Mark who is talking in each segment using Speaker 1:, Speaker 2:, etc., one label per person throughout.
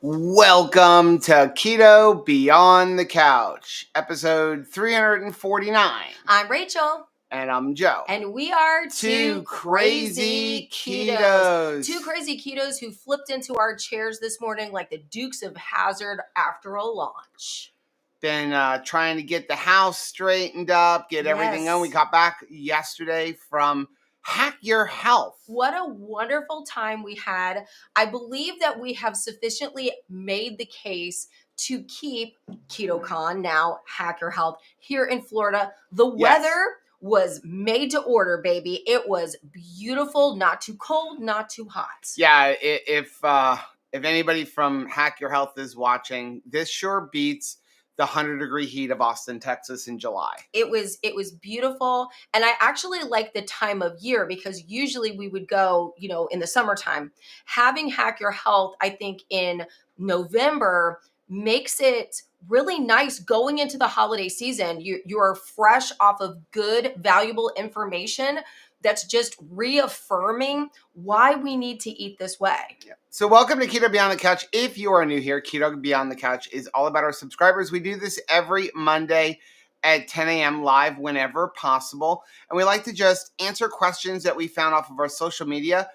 Speaker 1: Welcome to Keto Beyond the Couch, episode 349.
Speaker 2: I'm Rachel.
Speaker 1: And I'm Joe.
Speaker 2: And we are
Speaker 1: two crazy ketos.
Speaker 2: Two crazy ketos who flipped into our chairs this morning like the Dukes of Hazzard after a launch.
Speaker 1: Been trying to get the house straightened up, get everything on. We got back yesterday from Hack Your Health.
Speaker 2: What a wonderful time we had. I believe that we have sufficiently made the case to keep KetoCon, now Hack Your Health, here in Florida. The weather was made to order, baby. It was beautiful, not too cold, not too hot.
Speaker 1: Yeah, if anybody from Hack Your Health is watching, this sure beats the 100-degree heat of Austin, Texas in July.
Speaker 2: It was beautiful. And I actually like the time of year because usually we would go, in the summertime. Having Hack Your Health, I think in November makes it really nice going into the holiday season. You're fresh off of good, valuable information that's just reaffirming why we need to eat this way.
Speaker 1: Yeah. So welcome to Keto Beyond the Couch. If you are new here, Keto Beyond the Couch is all about our subscribers. We do this every Monday at 10 a.m. live whenever possible. And we like to just answer questions that we found off of our social media,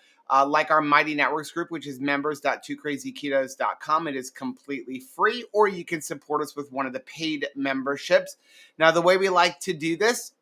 Speaker 1: like our Mighty Networks group, which is members.twocrazyketos.com. It is completely free, or you can support us with one of the paid memberships. Now, the way we like to do this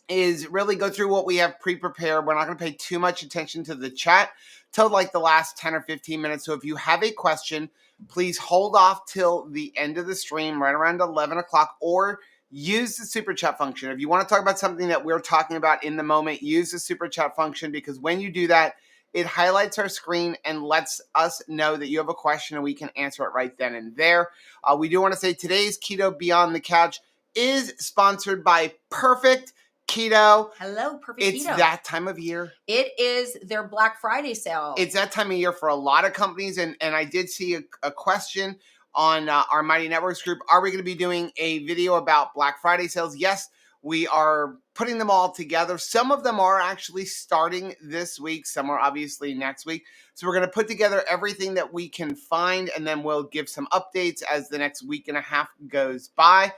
Speaker 1: is really go through what we have pre-prepared. We're not going to pay too much attention to the chat till like the last 10 or 15 minutes. So if you have a question, please hold off till the end of the stream, right around 11 o'clock, or use the super chat function. If you want to talk about something that we're talking about in the moment, use the super chat function, because when you do that, it highlights our screen and lets us know that you have a question and we can answer it right then and there. We do want to say today's Keto Beyond the Couch is sponsored by Perfect Keto.
Speaker 2: Hello, Perfect
Speaker 1: It's
Speaker 2: Keto.
Speaker 1: that time of year.
Speaker 2: It is their Black Friday sale.
Speaker 1: It's that time of year for a lot of companies. And I did see a question on our Mighty Networks group. Are we going to be doing a video about Black Friday sales? Yes, we are putting them all together. Some of them are actually starting this week. Some are obviously next week. So we're going to put together everything that we can find, and then we'll give some updates as the next week and a half goes by.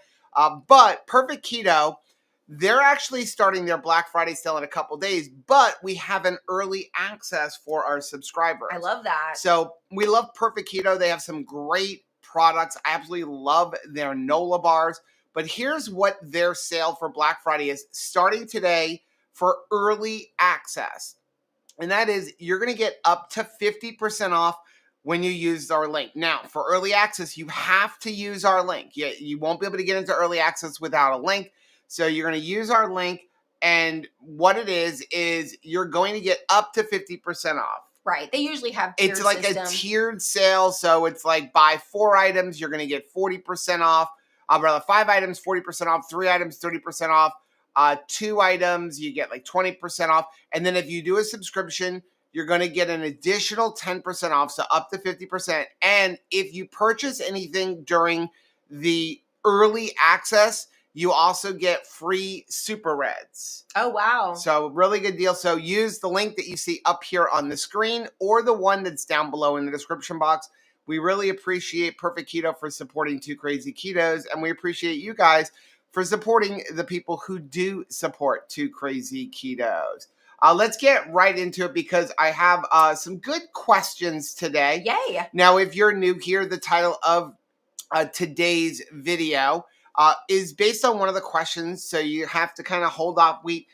Speaker 1: But Perfect Keto, they're actually starting their Black Friday sale in a couple days, but we have an early access for our subscribers.
Speaker 2: I love that.
Speaker 1: So we love Perfect Keto. They have some great products. I absolutely love their NOLA bars. But here's what their sale for Black Friday is starting today for early access. And that is, you're going to get up to 50% off when you use our link. Now, for early access, you have to use our link. You won't be able to get into early access without a link. So you're going to use our link, and what it is you're going to get up to 50% off.
Speaker 2: Right. They usually have tiered
Speaker 1: It's like
Speaker 2: system.
Speaker 1: a tiered sale. So it's like buy 4 items, you're going to get 40% off. Rather 5 items, 40% off. 3 items, 30% off. 2 items, you get like 20% off. And then if you do a subscription, you're going to get an additional 10% off, so up to 50%. And if you purchase anything during the early access, you also get free Super Reds.
Speaker 2: Oh, wow.
Speaker 1: So really good deal. So use the link that you see up here on the screen or the one that's down below in the description box. We really appreciate Perfect Keto for supporting Two Crazy Ketos, and we appreciate you guys for supporting the people who do support Two Crazy Ketos. Let's get right into it because I have some good questions today.
Speaker 2: Yay.
Speaker 1: Now, if you're new here, the title of today's video is based on one of the questions, so you have to kind of hold off. We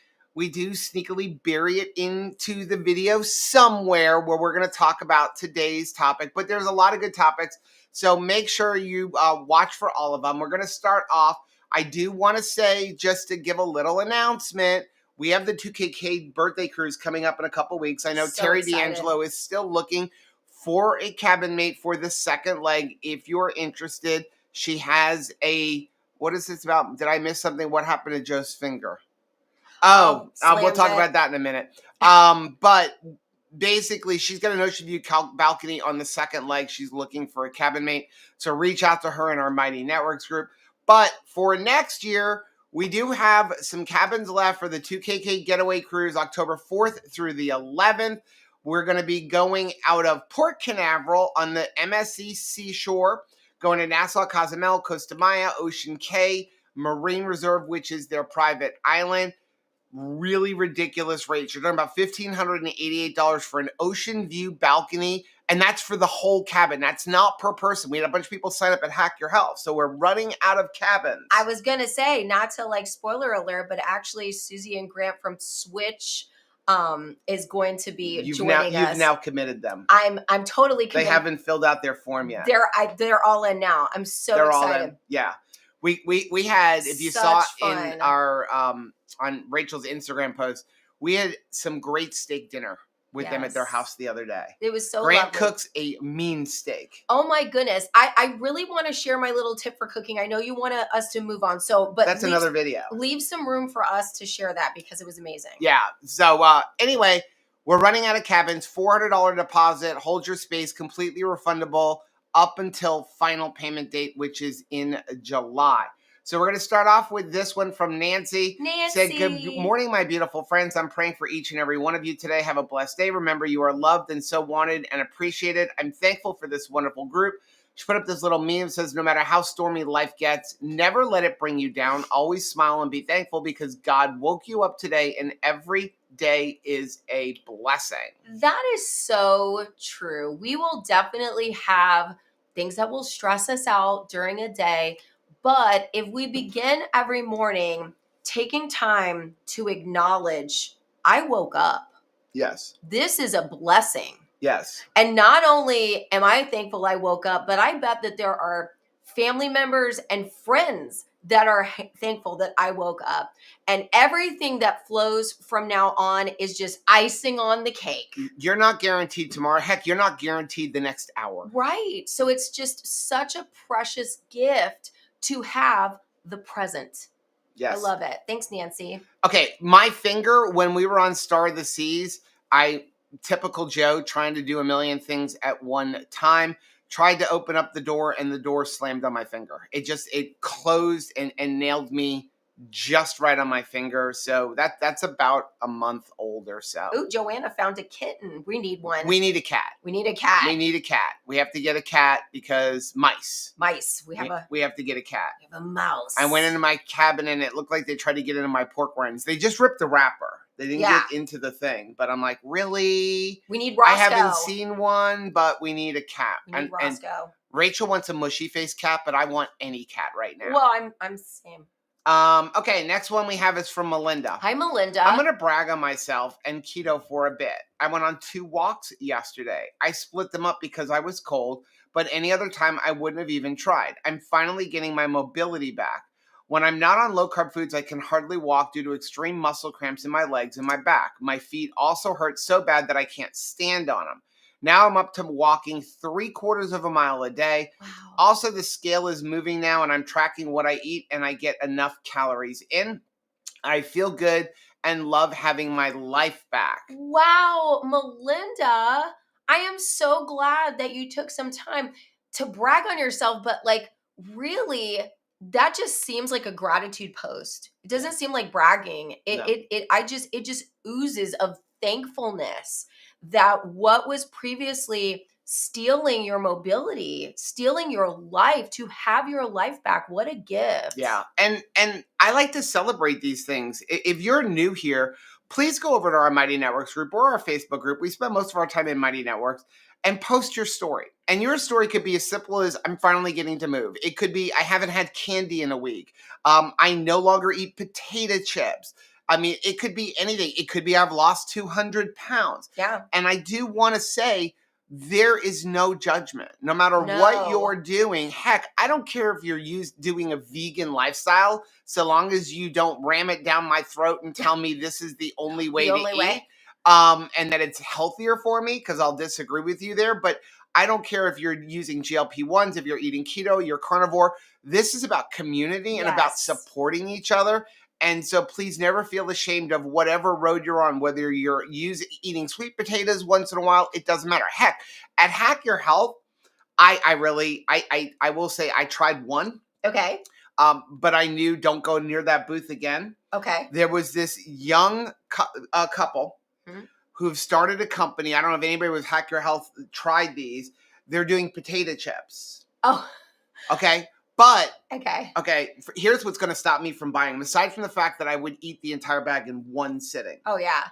Speaker 1: do sneakily bury it into the video somewhere where we're going to talk about today's topic, but there's a lot of good topics, so make sure you watch for all of them. We're going to start off. I do want to say, just to give a little announcement, we have the 2KK birthday cruise coming up in a couple weeks. I know
Speaker 2: So
Speaker 1: Terry
Speaker 2: excited.
Speaker 1: D'Angelo is still looking for a cabin mate for the second leg. If you're interested, she has a... What is this about? Did I miss something? What happened to Joe's finger? We'll talk about that in a minute. But basically, she's got an ocean view balcony on the second leg. She's looking for a cabin mate. So reach out to her in our Mighty Networks group. But for next year, we do have some cabins left for the 2KK Getaway Cruise, October 4th through the 11th. We're going to be going out of Port Canaveral on the MSC seashore, going to Nassau, Cozumel, Costa Maya, Ocean Cay, Marine Reserve, which is their private island. Really ridiculous rates. You're talking about $1,588 for an ocean view balcony, and that's for the whole cabin. That's not per person. We had a bunch of people sign up at Hack Your Health, so we're running out of cabins.
Speaker 2: I was going to say, not to like spoiler alert, but actually Susie and Grant from Switch is going to be joining us.
Speaker 1: You've now committed them.
Speaker 2: I'm totally committed.
Speaker 1: They haven't filled out their form yet.
Speaker 2: They're all in now. I'm so excited.
Speaker 1: All in. Yeah. We had, if you saw in our on Rachel's Instagram post, we had some great steak dinner with them at their house the other day.
Speaker 2: It was so
Speaker 1: Grant
Speaker 2: lovely.
Speaker 1: cooks a mean steak.
Speaker 2: Oh my goodness. I really want to share my little tip for cooking. I know you want us to move on. But
Speaker 1: that's another video.
Speaker 2: Leave some room for us to share that because it was amazing.
Speaker 1: Yeah. So anyway, we're running out of cabins, $400 deposit, hold your space, completely refundable up until final payment date, which is in July. So we're going to start off with this one from Nancy.
Speaker 2: Nancy.
Speaker 1: Said, good morning, my beautiful friends. I'm praying for each and every one of you today. Have a blessed day. Remember, you are loved and so wanted and appreciated. I'm thankful for this wonderful group. She put up this little meme that says, no matter how stormy life gets, never let it bring you down. Always smile and be thankful because God woke you up today and every day is a blessing.
Speaker 2: That is so true. We will definitely have things that will stress us out during a day. But if we begin every morning taking time to acknowledge, I woke up.
Speaker 1: Yes.
Speaker 2: This is a blessing.
Speaker 1: Yes.
Speaker 2: And not only am I thankful I woke up, but I bet that there are family members and friends that are thankful that I woke up. And everything that flows from now on is just icing on the cake.
Speaker 1: You're not guaranteed tomorrow. Heck, you're not guaranteed the next hour.
Speaker 2: Right. So it's just such a precious gift to have the present.
Speaker 1: Yes.
Speaker 2: I love it. Thanks, Nancy.
Speaker 1: Okay. My finger, when we were on Star of the Seas, typical Joe, trying to do a million things at one time, tried to open up the door and the door slammed on my finger. It closed and nailed me just right on my finger. So that's about a month old or so.
Speaker 2: Ooh, Joanna found a kitten. We need one.
Speaker 1: We need a cat.
Speaker 2: We need a cat.
Speaker 1: We need a cat. We have to get a cat because mice.
Speaker 2: We have
Speaker 1: to get a cat.
Speaker 2: We have a mouse.
Speaker 1: I went into my cabin and it looked like they tried to get into my pork rinds. They just ripped the wrapper. They didn't get into the thing. But I'm like, really?
Speaker 2: We need Roscoe.
Speaker 1: I haven't seen one, but we need a cat.
Speaker 2: We need Roscoe.
Speaker 1: And Rachel wants a mushy face cat, but I want any cat right now.
Speaker 2: Well, I'm same.
Speaker 1: Okay, next one we have is from Melinda.
Speaker 2: Hi, Melinda.
Speaker 1: I'm going to brag on myself and keto for a bit. I went on 2 walks yesterday. I split them up because I was cold, but any other time I wouldn't have even tried. I'm finally getting my mobility back. When I'm not on low-carb foods, I can hardly walk due to extreme muscle cramps in my legs and my back. My feet also hurt so bad that I can't stand on them. Now I'm up to walking 3/4 of a mile a day.
Speaker 2: Wow.
Speaker 1: Also, the scale is moving now, and I'm tracking what I eat, and I get enough calories in. I feel good and love having my life back.
Speaker 2: Wow, Melinda, I am so glad that you took some time to brag on yourself, but like really, that just seems like a gratitude post. It doesn't seem like bragging. It just oozes of thankfulness that what was previously stealing your mobility, stealing your life, to have your life back. What a gift.
Speaker 1: Yeah. And I like to celebrate these things. If you're new here, please go over to our Mighty Networks group or our Facebook group. We spend most of our time in Mighty Networks, and post your story. And your story could be as simple as, I'm finally getting to move. It could be, I haven't had candy in a week. I no longer eat potato chips. I mean, it could be anything. It could be, I've lost 200 pounds.
Speaker 2: Yeah.
Speaker 1: And I do want to say, there is no judgment. No matter what you're doing. Heck, I don't care if you're doing a vegan lifestyle, so long as you don't ram it down my throat and tell me this is the only way to eat. And that it's healthier for me, because I'll disagree with you there. But I don't care if you're using GLP-1s, if you're eating keto, you're carnivore. This is about community and about supporting each other. And so please never feel ashamed of whatever road you're on, whether you're eating sweet potatoes once in a while, it doesn't matter. Heck, at Hack Your Health, I will say I tried one.
Speaker 2: Okay.
Speaker 1: But I knew, don't go near that booth again.
Speaker 2: Okay.
Speaker 1: There was this young couple who've started a company. I don't know if anybody with Hack Your Health tried these. They're doing potato chips.
Speaker 2: Oh,
Speaker 1: Okay. But,
Speaker 2: okay.
Speaker 1: here's what's going to stop me from buying them. Aside from the fact that I would eat the entire bag in one sitting.
Speaker 2: Oh, yeah.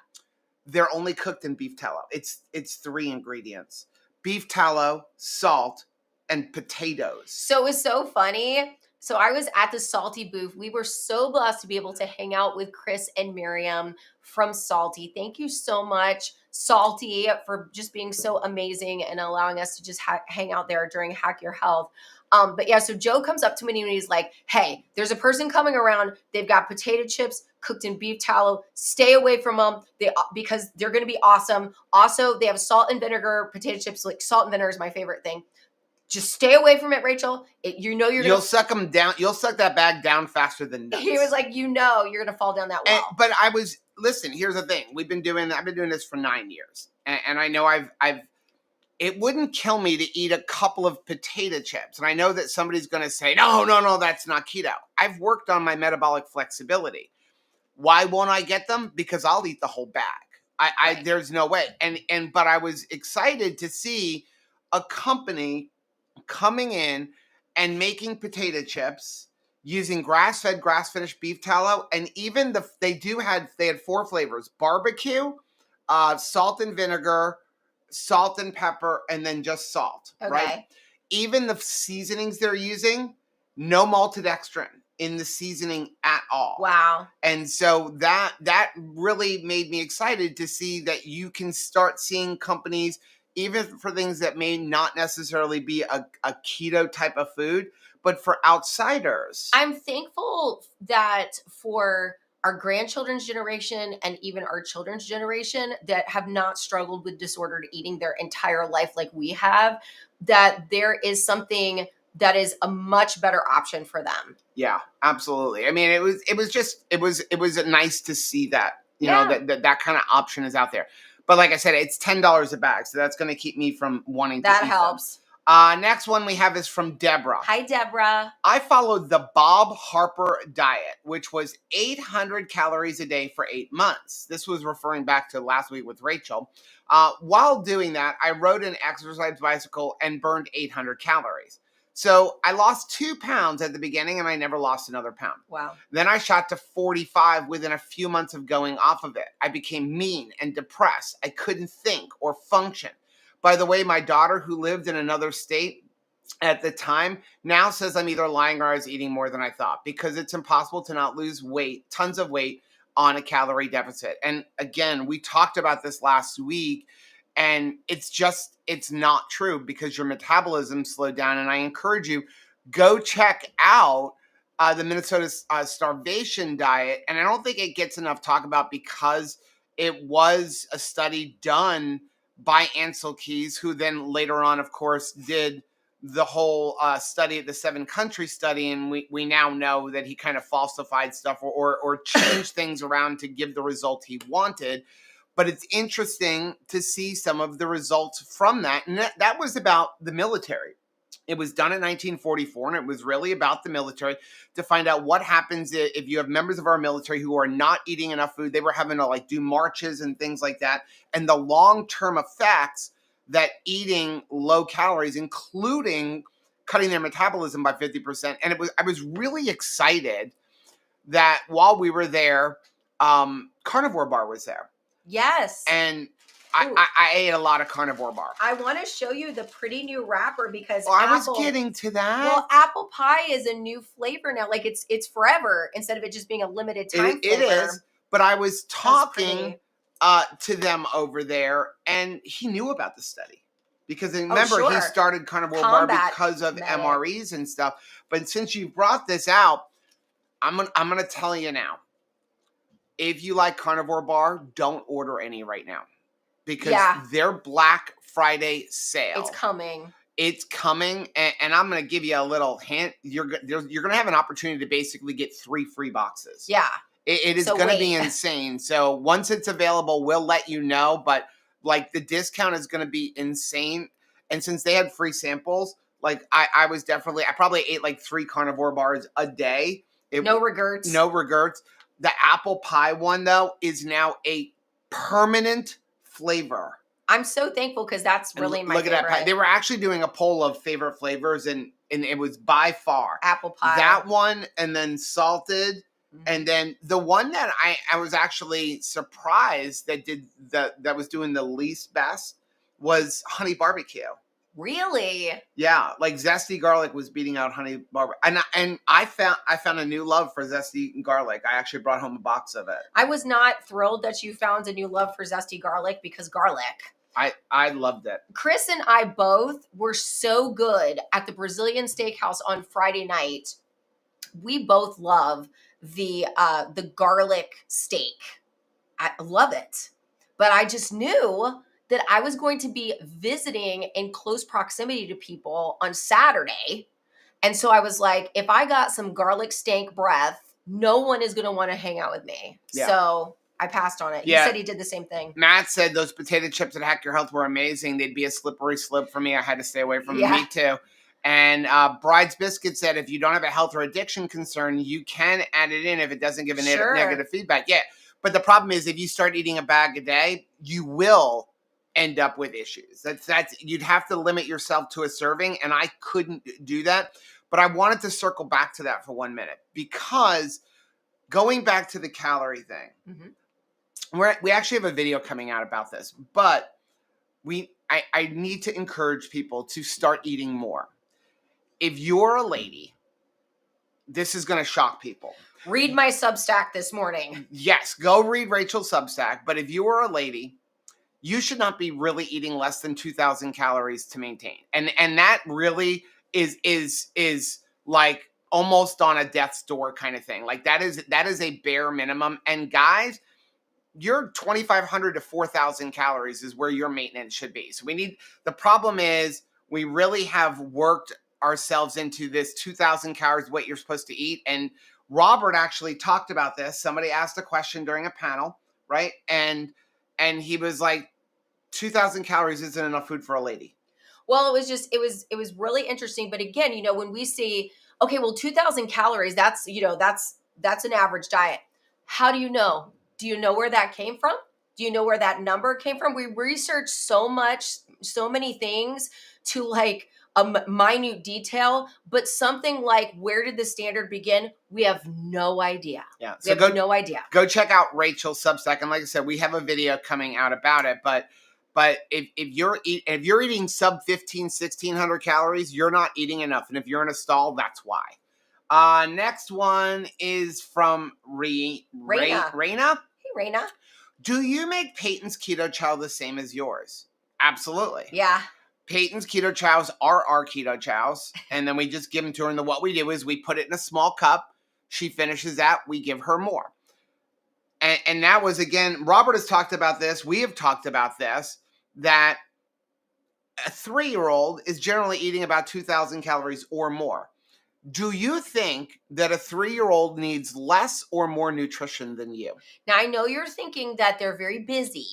Speaker 1: They're only cooked in beef tallow. It's 3 ingredients: beef tallow, salt, and potatoes.
Speaker 2: So it's so funny. So I was at the Salty booth. We were so blessed to be able to hang out with Chris and Miriam from Salty. Thank you so much, Salty, for just being so amazing and allowing us to just hang out there during Hack Your Health. But yeah, so Joe comes up to me and he's like, hey, there's a person coming around. They've got potato chips cooked in beef tallow. Stay away from them because they're going to be awesome. Also, they have salt and vinegar potato chips. Like salt and vinegar is my favorite thing. Just stay away from it, Rachel.
Speaker 1: You'll suck them down. You'll suck that bag down faster than nuts.
Speaker 2: He was like, you're going to fall down that well.
Speaker 1: But listen, here's the thing. I've been doing this for 9 years. And I know it wouldn't kill me to eat a couple of potato chips. And I know that somebody's going to say, no, that's not keto. I've worked on my metabolic flexibility. Why won't I get them? Because I'll eat the whole bag.
Speaker 2: Right.
Speaker 1: There's no way. But I was excited to see a company coming in and making potato chips using grass-fed, grass-finished beef tallow, and even they had 4 flavors: barbecue, salt and vinegar, salt and pepper, and then just salt.
Speaker 2: Okay.
Speaker 1: Right? Even the seasonings they're using, no maltodextrin in the seasoning at all.
Speaker 2: Wow.
Speaker 1: And so that really made me excited to see that you can start seeing companies, even for things that may not necessarily be a keto type of food, but for outsiders.
Speaker 2: I'm thankful that for our grandchildren's generation and even our children's generation that have not struggled with disordered eating their entire life like we have, that there is something that is a much better option for them.
Speaker 1: Yeah, absolutely. I mean, it was nice to see that, that kind of option is out there. But like I said, it's $10 a bag, so that's going to keep me from wanting to eat them.
Speaker 2: That helps.
Speaker 1: Next one we have is from Deborah.
Speaker 2: Hi, Deborah.
Speaker 1: I followed the Bob Harper diet, which was 800 calories a day for 8 months. This was referring back to last week with Rachel. While doing that, I rode an exercise bicycle and burned 800 calories. So I lost 2 pounds at the beginning, and I never lost another pound.
Speaker 2: Wow.
Speaker 1: Then I shot to 45 within a few months of going off of it. I became mean and depressed. I couldn't think or function. By the way, my daughter, who lived in another state at the time, now says I'm either lying or I was eating more than I thought, because it's impossible to not lose weight, tons of weight, on a calorie deficit. And again, we talked about this last week, and it's not true, because your metabolism slowed down. And I encourage you, go check out the Minnesota starvation diet. And I don't think it gets enough talk about, because it was a study done by Ansel Keys, who then later on, of course, did the whole study, the 7-country study. And we now know that he kind of falsified stuff or changed things around to give the result he wanted. But it's interesting to see some of the results from that. And that was about the military. It was done in 1944, and it was really about the military, to find out what happens if you have members of our military who are not eating enough food. They were having to do marches and things like that, and the long-term effects that eating low calories, including cutting their metabolism by 50%. And I was really excited that while we were there, Carnivore Bar was there.
Speaker 2: Yes.
Speaker 1: And I ate a lot of Carnivore Bar.
Speaker 2: I want to show you the pretty new wrapper, because
Speaker 1: I was getting to that.
Speaker 2: Well, apple pie is a new flavor now. Like it's forever, instead of it just being a limited time flavor.
Speaker 1: It is. But I was talking to them over there, and he knew about the study. Because remember, he started Carnivore Bar because of MREs and stuff. But since you brought this out, I'm gonna tell you now. If you like Carnivore Bar, don't order any right now, because their Black Friday sale, it's coming, and I'm going to give you a little hint. You're going to have an opportunity to basically get 3 free boxes.
Speaker 2: Yeah.
Speaker 1: It is going to be insane. So once it's available, we'll let you know, but the discount is going to be insane. And since they had free samples, I probably ate 3 Carnivore Bars a day.
Speaker 2: No regrets.
Speaker 1: No regrets. The apple pie one, though, is now a permanent flavor.
Speaker 2: I'm so thankful because that's
Speaker 1: And
Speaker 2: really my
Speaker 1: look at that pie.
Speaker 2: favorite.
Speaker 1: They were actually doing a poll of favorite flavors, and it was by far
Speaker 2: Apple pie.
Speaker 1: that one, and then salted,
Speaker 2: Mhm.
Speaker 1: and then the one that I was actually surprised that was doing the least best was honey barbecue.
Speaker 2: Really?
Speaker 1: Yeah, like zesty garlic was beating out honey barbecue, and I found a new love for zesty garlic. I actually brought home a box of it.
Speaker 2: I was not thrilled that you found a new love for zesty garlic because garlic.
Speaker 1: I loved it.
Speaker 2: Chris and I both were so good at the Brazilian steakhouse on Friday night. We both love the garlic steak. I love it. But I just knew that I was going to be visiting in close proximity to people on Saturday. And so I was like, if I got some garlic stank breath, no one is going to want to hang out with me.
Speaker 1: Yeah.
Speaker 2: So I passed on it.
Speaker 1: Yeah.
Speaker 2: He said he did the same thing.
Speaker 1: Matt said those potato chips at Hack Your Health were amazing. They'd be a slippery slope for me. I had to stay away from them. Me too. And Bride's Biscuit said if you don't have a health or addiction concern, you can add it in if it doesn't give a negative feedback. Yeah. But the problem is if you start eating a bag a day, you will end up with issues. That's you'd have to limit yourself to a serving, and I couldn't do that. But I wanted to circle back to that for 1 minute, because going back to the calorie thing, we actually have a video coming out about this, but I need to encourage people to start eating more. If you're a lady, this is going to shock people.
Speaker 2: Read my Substack this morning.
Speaker 1: Yes, go read Rachel's Substack. But if you are a lady, you should not be really eating less than 2,000 calories to maintain. And that really is like almost on a death's door kind of thing. Like that is a bare minimum. And guys, your 2,500 to 4,000 calories is where your maintenance should be. So the problem is we really have worked ourselves into this 2,000 calories, what you're supposed to eat. And Robert actually talked about this. Somebody asked a question during a panel, right? And he was like, 2,000 calories isn't enough food for a lady.
Speaker 2: Well, it was really interesting. But again, when we see, okay, well, 2,000 calories, that's an average diet. How do you know? Do you know where that came from? Do you know where that number came from? We research so many things to like a minute detail, but something like where did the standard begin? We have no idea.
Speaker 1: Yeah.
Speaker 2: So we have no idea.
Speaker 1: Go check out Rachel's Substack. And like I said, we have a video coming out about it, but if you're eating sub 1,600 calories, you're not eating enough. And if you're in a stall, that's why. Next one is from Raina.
Speaker 2: Hey, Raina.
Speaker 1: Do you make Peyton's keto chow the same as yours? Absolutely.
Speaker 2: Yeah.
Speaker 1: Peyton's keto chows are our keto chows. And then we just give them to her. And what we do is we put it in a small cup. She finishes that. We give her more. And that was, again, Robert has talked about this. We have talked about this, that a 3-year-old is generally eating about 2,000 calories or more. Do you think that a 3-year-old needs less or more nutrition than you?
Speaker 2: Now, I know you're thinking that they're very busy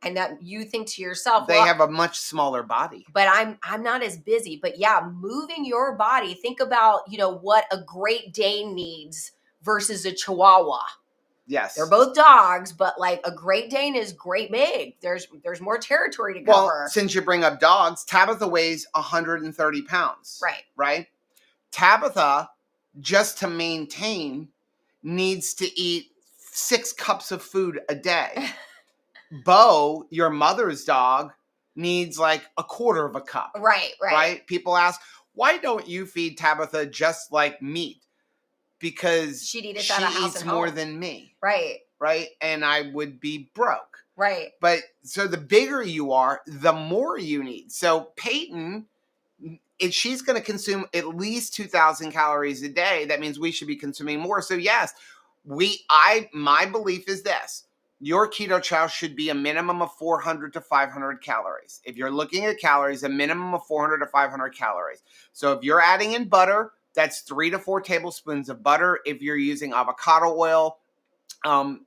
Speaker 2: and that you think to yourself,
Speaker 1: they have a much smaller body.
Speaker 2: But I'm not as busy. But yeah, moving your body. Think about, what a Great Dane needs versus a Chihuahua.
Speaker 1: Yes.
Speaker 2: They're both dogs, but like a Great Dane is great big. There's more territory to cover.
Speaker 1: Well, since you bring up dogs, Tabitha weighs 130 pounds.
Speaker 2: Right.
Speaker 1: Right? Tabitha, just to maintain, needs to eat 6 cups of food a day. Bo, your mother's dog, needs like a quarter of a cup.
Speaker 2: Right.
Speaker 1: People ask, why don't you feed Tabitha just like meat? Because she eats more than me. Right. And I would be broke.
Speaker 2: Right.
Speaker 1: But so the bigger you are, the more you need. So Peyton, if she's going to consume at least 2,000 calories a day, that means we should be consuming more. So yes, my belief is this. Your keto chow should be a minimum of 400 to 500 calories. If you're looking at calories, a minimum of 400 to 500 calories. So if you're adding in butter, that's 3 to 4 tablespoons of butter. If you're using avocado oil,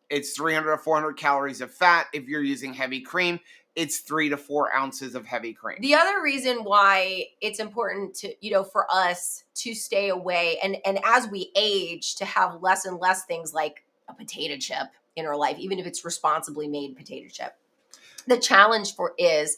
Speaker 1: it's 300 to 400 calories of fat. If you're using heavy cream, it's 3 to 4 ounces of heavy cream.
Speaker 2: The other reason why it's important to, for us to stay away and as we age, to have less and less things like a potato chip in our life, even if it's responsibly made potato chip. the challenge is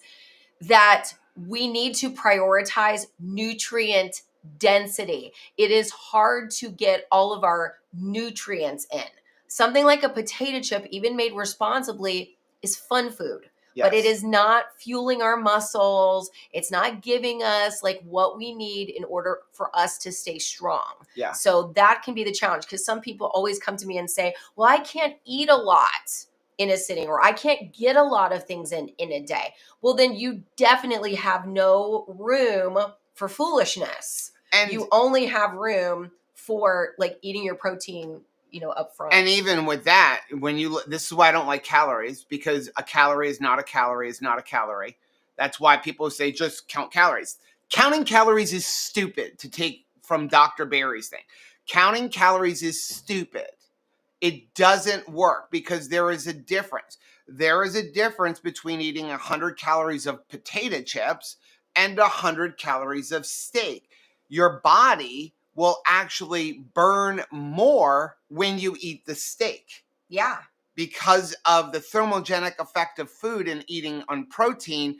Speaker 2: that we need to prioritize nutrient density. It is hard to get all of our nutrients in. Something like a potato chip, even made responsibly, is fun food. But it is not fueling our muscles. It's not giving us like what we need in order for us to stay strong.
Speaker 1: Yeah.
Speaker 2: So that can be the challenge, because some people always come to me and say, well, I can't eat a lot in a sitting, or I can't get a lot of things in a day. Well, then you definitely have no room for foolishness.
Speaker 1: And
Speaker 2: you only have room for like eating your protein, up front.
Speaker 1: And even with that, this is why I don't like calories, because a calorie is not a calorie is not a calorie. That's why people say just count calories. Counting calories is stupid, to take from Dr. Barry's thing. Counting calories is stupid. It doesn't work, because there is a difference. There is a difference between eating 100 calories of potato chips and 100 calories of steak. Your body will actually burn more when you eat the steak.
Speaker 2: Yeah.
Speaker 1: Because of the thermogenic effect of food and eating on protein,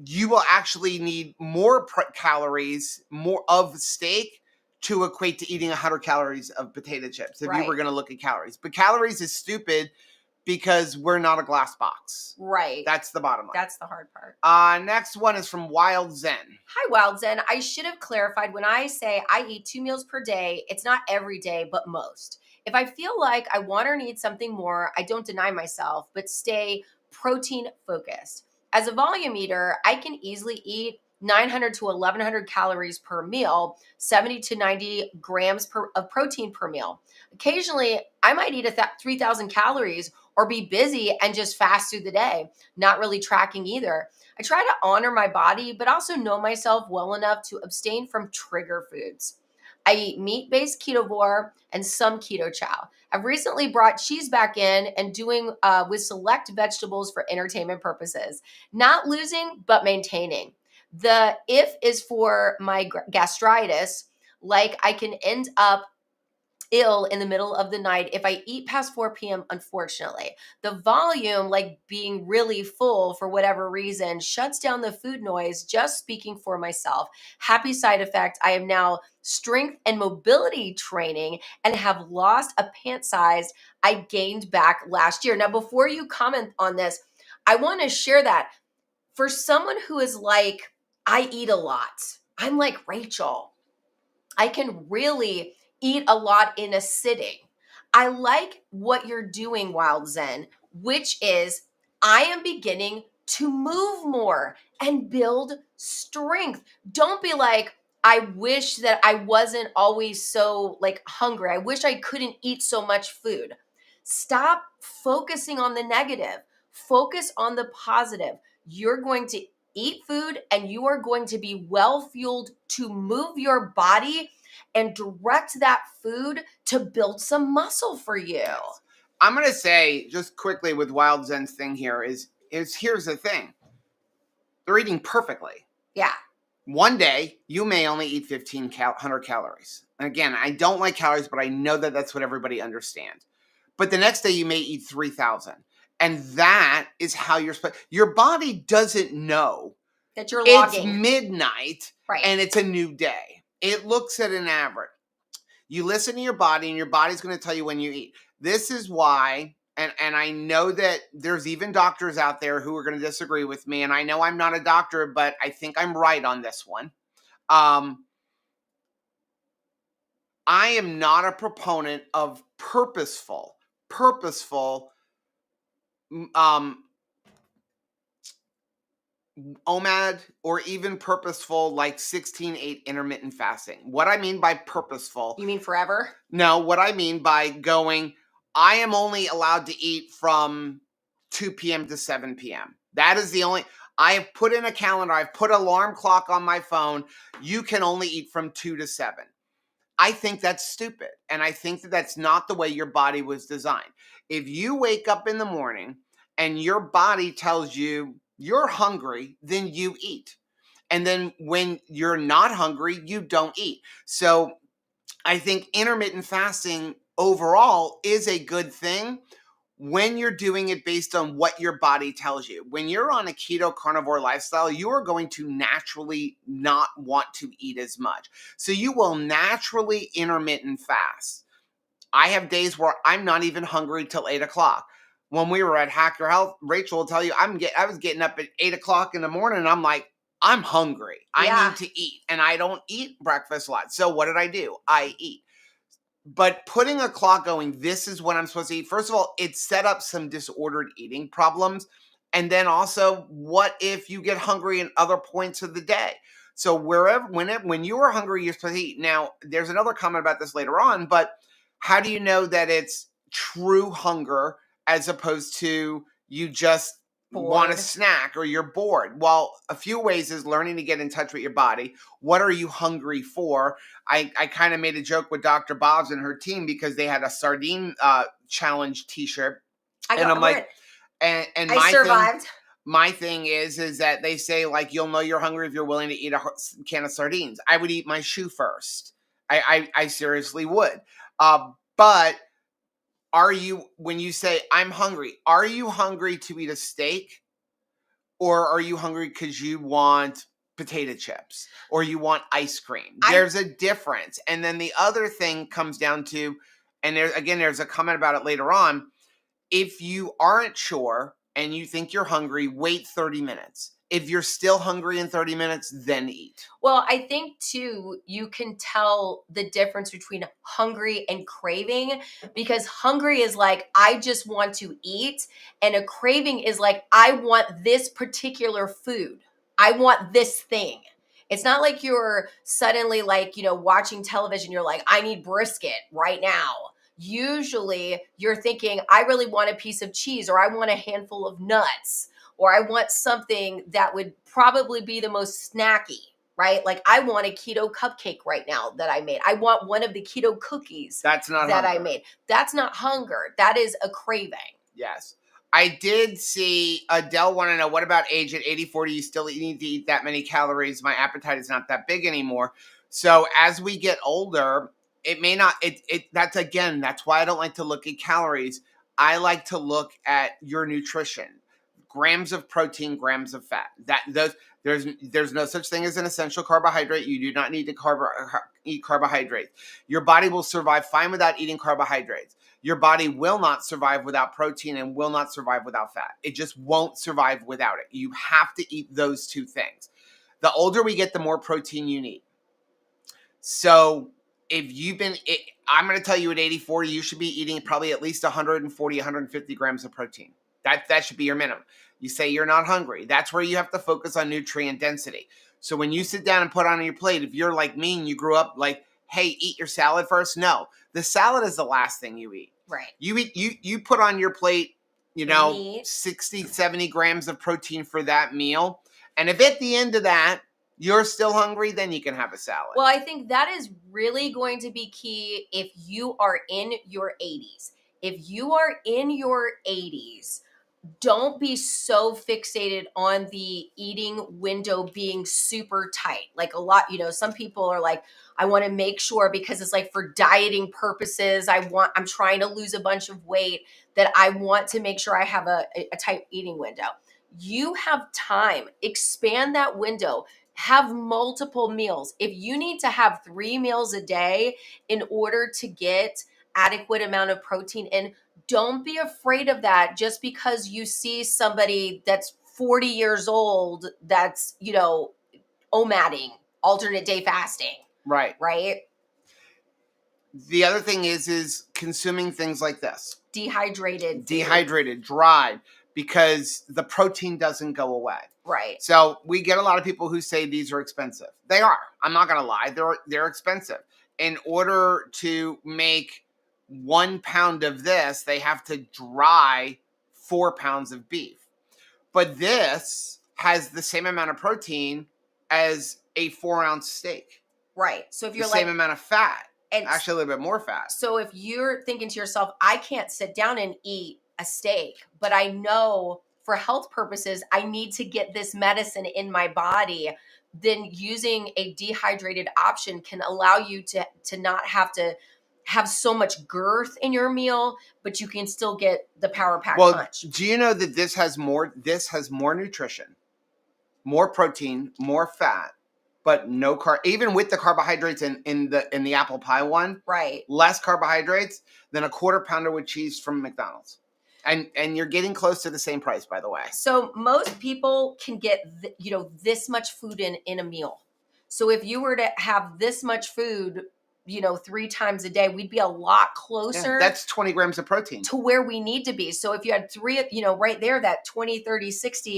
Speaker 1: you will actually need more calories, more of steak, to equate to eating 100 calories of potato chips, if you were going to look at calories. But calories is stupid, because we're not a glass box.
Speaker 2: Right.
Speaker 1: That's the bottom line.
Speaker 2: That's the hard part.
Speaker 1: Next one is from Wild Zen.
Speaker 2: Hi, Wild Zen. I should have clarified, when I say I eat 2 meals per day, it's not every day, but most. If I feel like I want or need something more, I don't deny myself, but stay protein focused. As a volume eater, I can easily eat 900 to 1100 calories per meal, 70 to 90 grams of protein per meal. Occasionally, I might eat 3,000 calories or be busy and just fast through the day, not really tracking either. I try to honor my body, but also know myself well enough to abstain from trigger foods. I eat meat-based ketovore and some keto chow. I've recently brought cheese back in and doing with select vegetables for entertainment purposes. Not losing, but maintaining. The if is for my gastritis, like I can end up ill in the middle of the night if I eat past 4 p.m., unfortunately. The volume, like being really full for whatever reason, shuts down the food noise, just speaking for myself. Happy side effect, I am now strength and mobility training and have lost a pant size I gained back last year. Now, before you comment on this, I want to share that for someone who is like, I eat a lot. I'm like Rachel. I can really eat a lot in a sitting. I like what you're doing, Wild Zen, which is I am beginning to move more and build strength. Don't be like, I wish that I wasn't always so like hungry. I wish I couldn't eat so much food. Stop focusing on the negative. Focus on the positive. You're going to eat food and you are going to be well fueled to move your body and direct that food to build some muscle for you.
Speaker 1: I'm going to say just quickly with Wild Zen's thing here is here's the thing. They're eating perfectly.
Speaker 2: Yeah.
Speaker 1: One day, you may only eat 1,500 calories. And again, I don't like calories, but I know that that's what everybody understands. But the next day, you may eat 3,000. And that is how your body doesn't know
Speaker 2: that you're logging.
Speaker 1: It's midnight,
Speaker 2: right,
Speaker 1: and it's a new day. It looks at an average. You listen to your body, and your body's going to tell you when you eat. This is why, and I know that there's even doctors out there who are going to disagree with me, and I know I'm not a doctor, but I think I'm right on this one. I am not a proponent of purposeful OMAD or even purposeful like 16-8 intermittent fasting. What I mean by purposeful.
Speaker 2: You mean forever?
Speaker 1: No, what I mean by going, I am only allowed to eat from 2 p.m. to 7 p.m. That is the only, I have put in a calendar, I've put an alarm clock on my phone. You can only eat from 2 to 7. I think that's stupid. And I think that that's not the way your body was designed. If you wake up in the morning and your body tells you you're hungry, then you eat. And then when you're not hungry, you don't eat. So I think intermittent fasting overall is a good thing. when you're doing it based on what your body tells you. When you're on a keto carnivore lifestyle, you are going to naturally not want to eat as much. So you will naturally intermittent fast. I have days where I'm not even hungry till 8 o'clock. When we were at Hack Your Health, Rachel will tell you I was getting up at 8 o'clock in the morning and I'm like, I'm hungry. I
Speaker 2: Yeah.
Speaker 1: need to eat. And I don't eat breakfast a lot. So what did I do? I eat. But putting a clock going, this is when I'm supposed to eat. First of all, it set up some disordered eating problems. And then also, what if you get hungry in other points of the day? So when you are hungry, you're supposed to eat. Now, there's another comment about this later on, but how do you know that it's true hunger as opposed to you just want a
Speaker 2: Bored.
Speaker 1: snack or you're bored? Well, a few ways is learning to get in touch with your body. What are you hungry for? I kind of made a joke with Dr. Bob's and her team because they had a sardine challenge T-shirt, and I'm like, and
Speaker 2: I
Speaker 1: my
Speaker 2: survived.
Speaker 1: my thing is that they say like you'll know you're hungry if you're willing to eat a can of sardines. I would eat my shoe first. I seriously would. But when you say I'm hungry, are you hungry to eat a steak, or are you hungry because you want potato chips or you want ice cream? There's a difference. And then the other thing comes down to, and there's a comment about it later on. If you aren't sure and you think you're hungry, wait 30 minutes. If you're still hungry in 30 minutes, then eat.
Speaker 2: Well, I think too, you can tell the difference between hungry and craving, because hungry is like, I just want to eat. And a craving is like, I want this particular food. I want this thing. It's not like you're suddenly like, watching television. You're like, I need brisket right now. Usually you're thinking, I really want a piece of cheese, or I want a handful of nuts, or I want something that would probably be the most snacky, right? Like I want a keto cupcake right now that I made. I want one of the keto cookies
Speaker 1: That's not
Speaker 2: that
Speaker 1: hunger.
Speaker 2: I made. That's not hunger. That is a craving.
Speaker 1: Yes. I did see Adele want to know, what about age at 84? Do you still need to eat that many calories? My appetite is not that big anymore. So as we get older, it may not, that's why I don't like to look at calories. I like to look at your nutrition. Grams of protein, grams of fat. There's no such thing as an essential carbohydrate. You do not need to eat carbohydrates. Your body will survive fine without eating carbohydrates. Your body will not survive without protein and will not survive without fat. It just won't survive without it. You have to eat those two things. The older we get, the more protein you need. So I'm going to tell you at 84, you should be eating probably at least 140, 150 grams of protein. That should be your minimum. You say you're not hungry. That's where you have to focus on nutrient density. So when you sit down and put on your plate, if you're like me and you grew up like, hey, eat your salad first. No, the salad is the last thing you eat.
Speaker 2: Right.
Speaker 1: You put on your plate,
Speaker 2: Meat.
Speaker 1: 60, 70 grams of protein for that meal. And if at the end of that, you're still hungry, then you can have a salad.
Speaker 2: Well, I think that is really going to be key if you are in your 80s. If you are in your 80s, don't be so fixated on the eating window being super tight. Like a lot, some people are like, I want to make sure, because it's like for dieting purposes, I'm trying to lose a bunch of weight, that I want to make sure I have a tight eating window. You have time. Expand that window. Have multiple meals. If you need to have 3 meals a day in order to get adequate amount of protein in, don't be afraid of that just because you see somebody that's 40 years old that's, OMADing, alternate day fasting.
Speaker 1: Right.
Speaker 2: Right?
Speaker 1: The other thing is consuming things like this.
Speaker 2: Dehydrated,
Speaker 1: dried, because the protein doesn't go away.
Speaker 2: Right.
Speaker 1: So we get a lot of people who say these are expensive. They are. I'm not going to lie. They're expensive. In order to make 1 pound of this, they have to dry 4 pounds of beef. But this has the same amount of protein as a 4-ounce steak.
Speaker 2: Right. So if you're
Speaker 1: the same amount of fat,
Speaker 2: and
Speaker 1: actually a little bit more fat.
Speaker 2: So if you're thinking to yourself, I can't sit down and eat a steak, but I know for health purposes, I need to get this medicine in my body, then using a dehydrated option can allow you to not have to have so much girth in your meal, but you can still get the power pack punch.
Speaker 1: Do you know that this has more nutrition, more protein, more fat, but no even with the carbohydrates in the apple pie one,
Speaker 2: right?
Speaker 1: Less carbohydrates than a quarter pounder with cheese from McDonald's. And you're getting close to the same price, by the way.
Speaker 2: So most people can get this much food in a meal. So if you were to have this much food, 3 times a day, we'd be a lot closer.
Speaker 1: That's 20 grams of protein
Speaker 2: to where we need to be. So if you had 3, right there, that 20, 30, 60,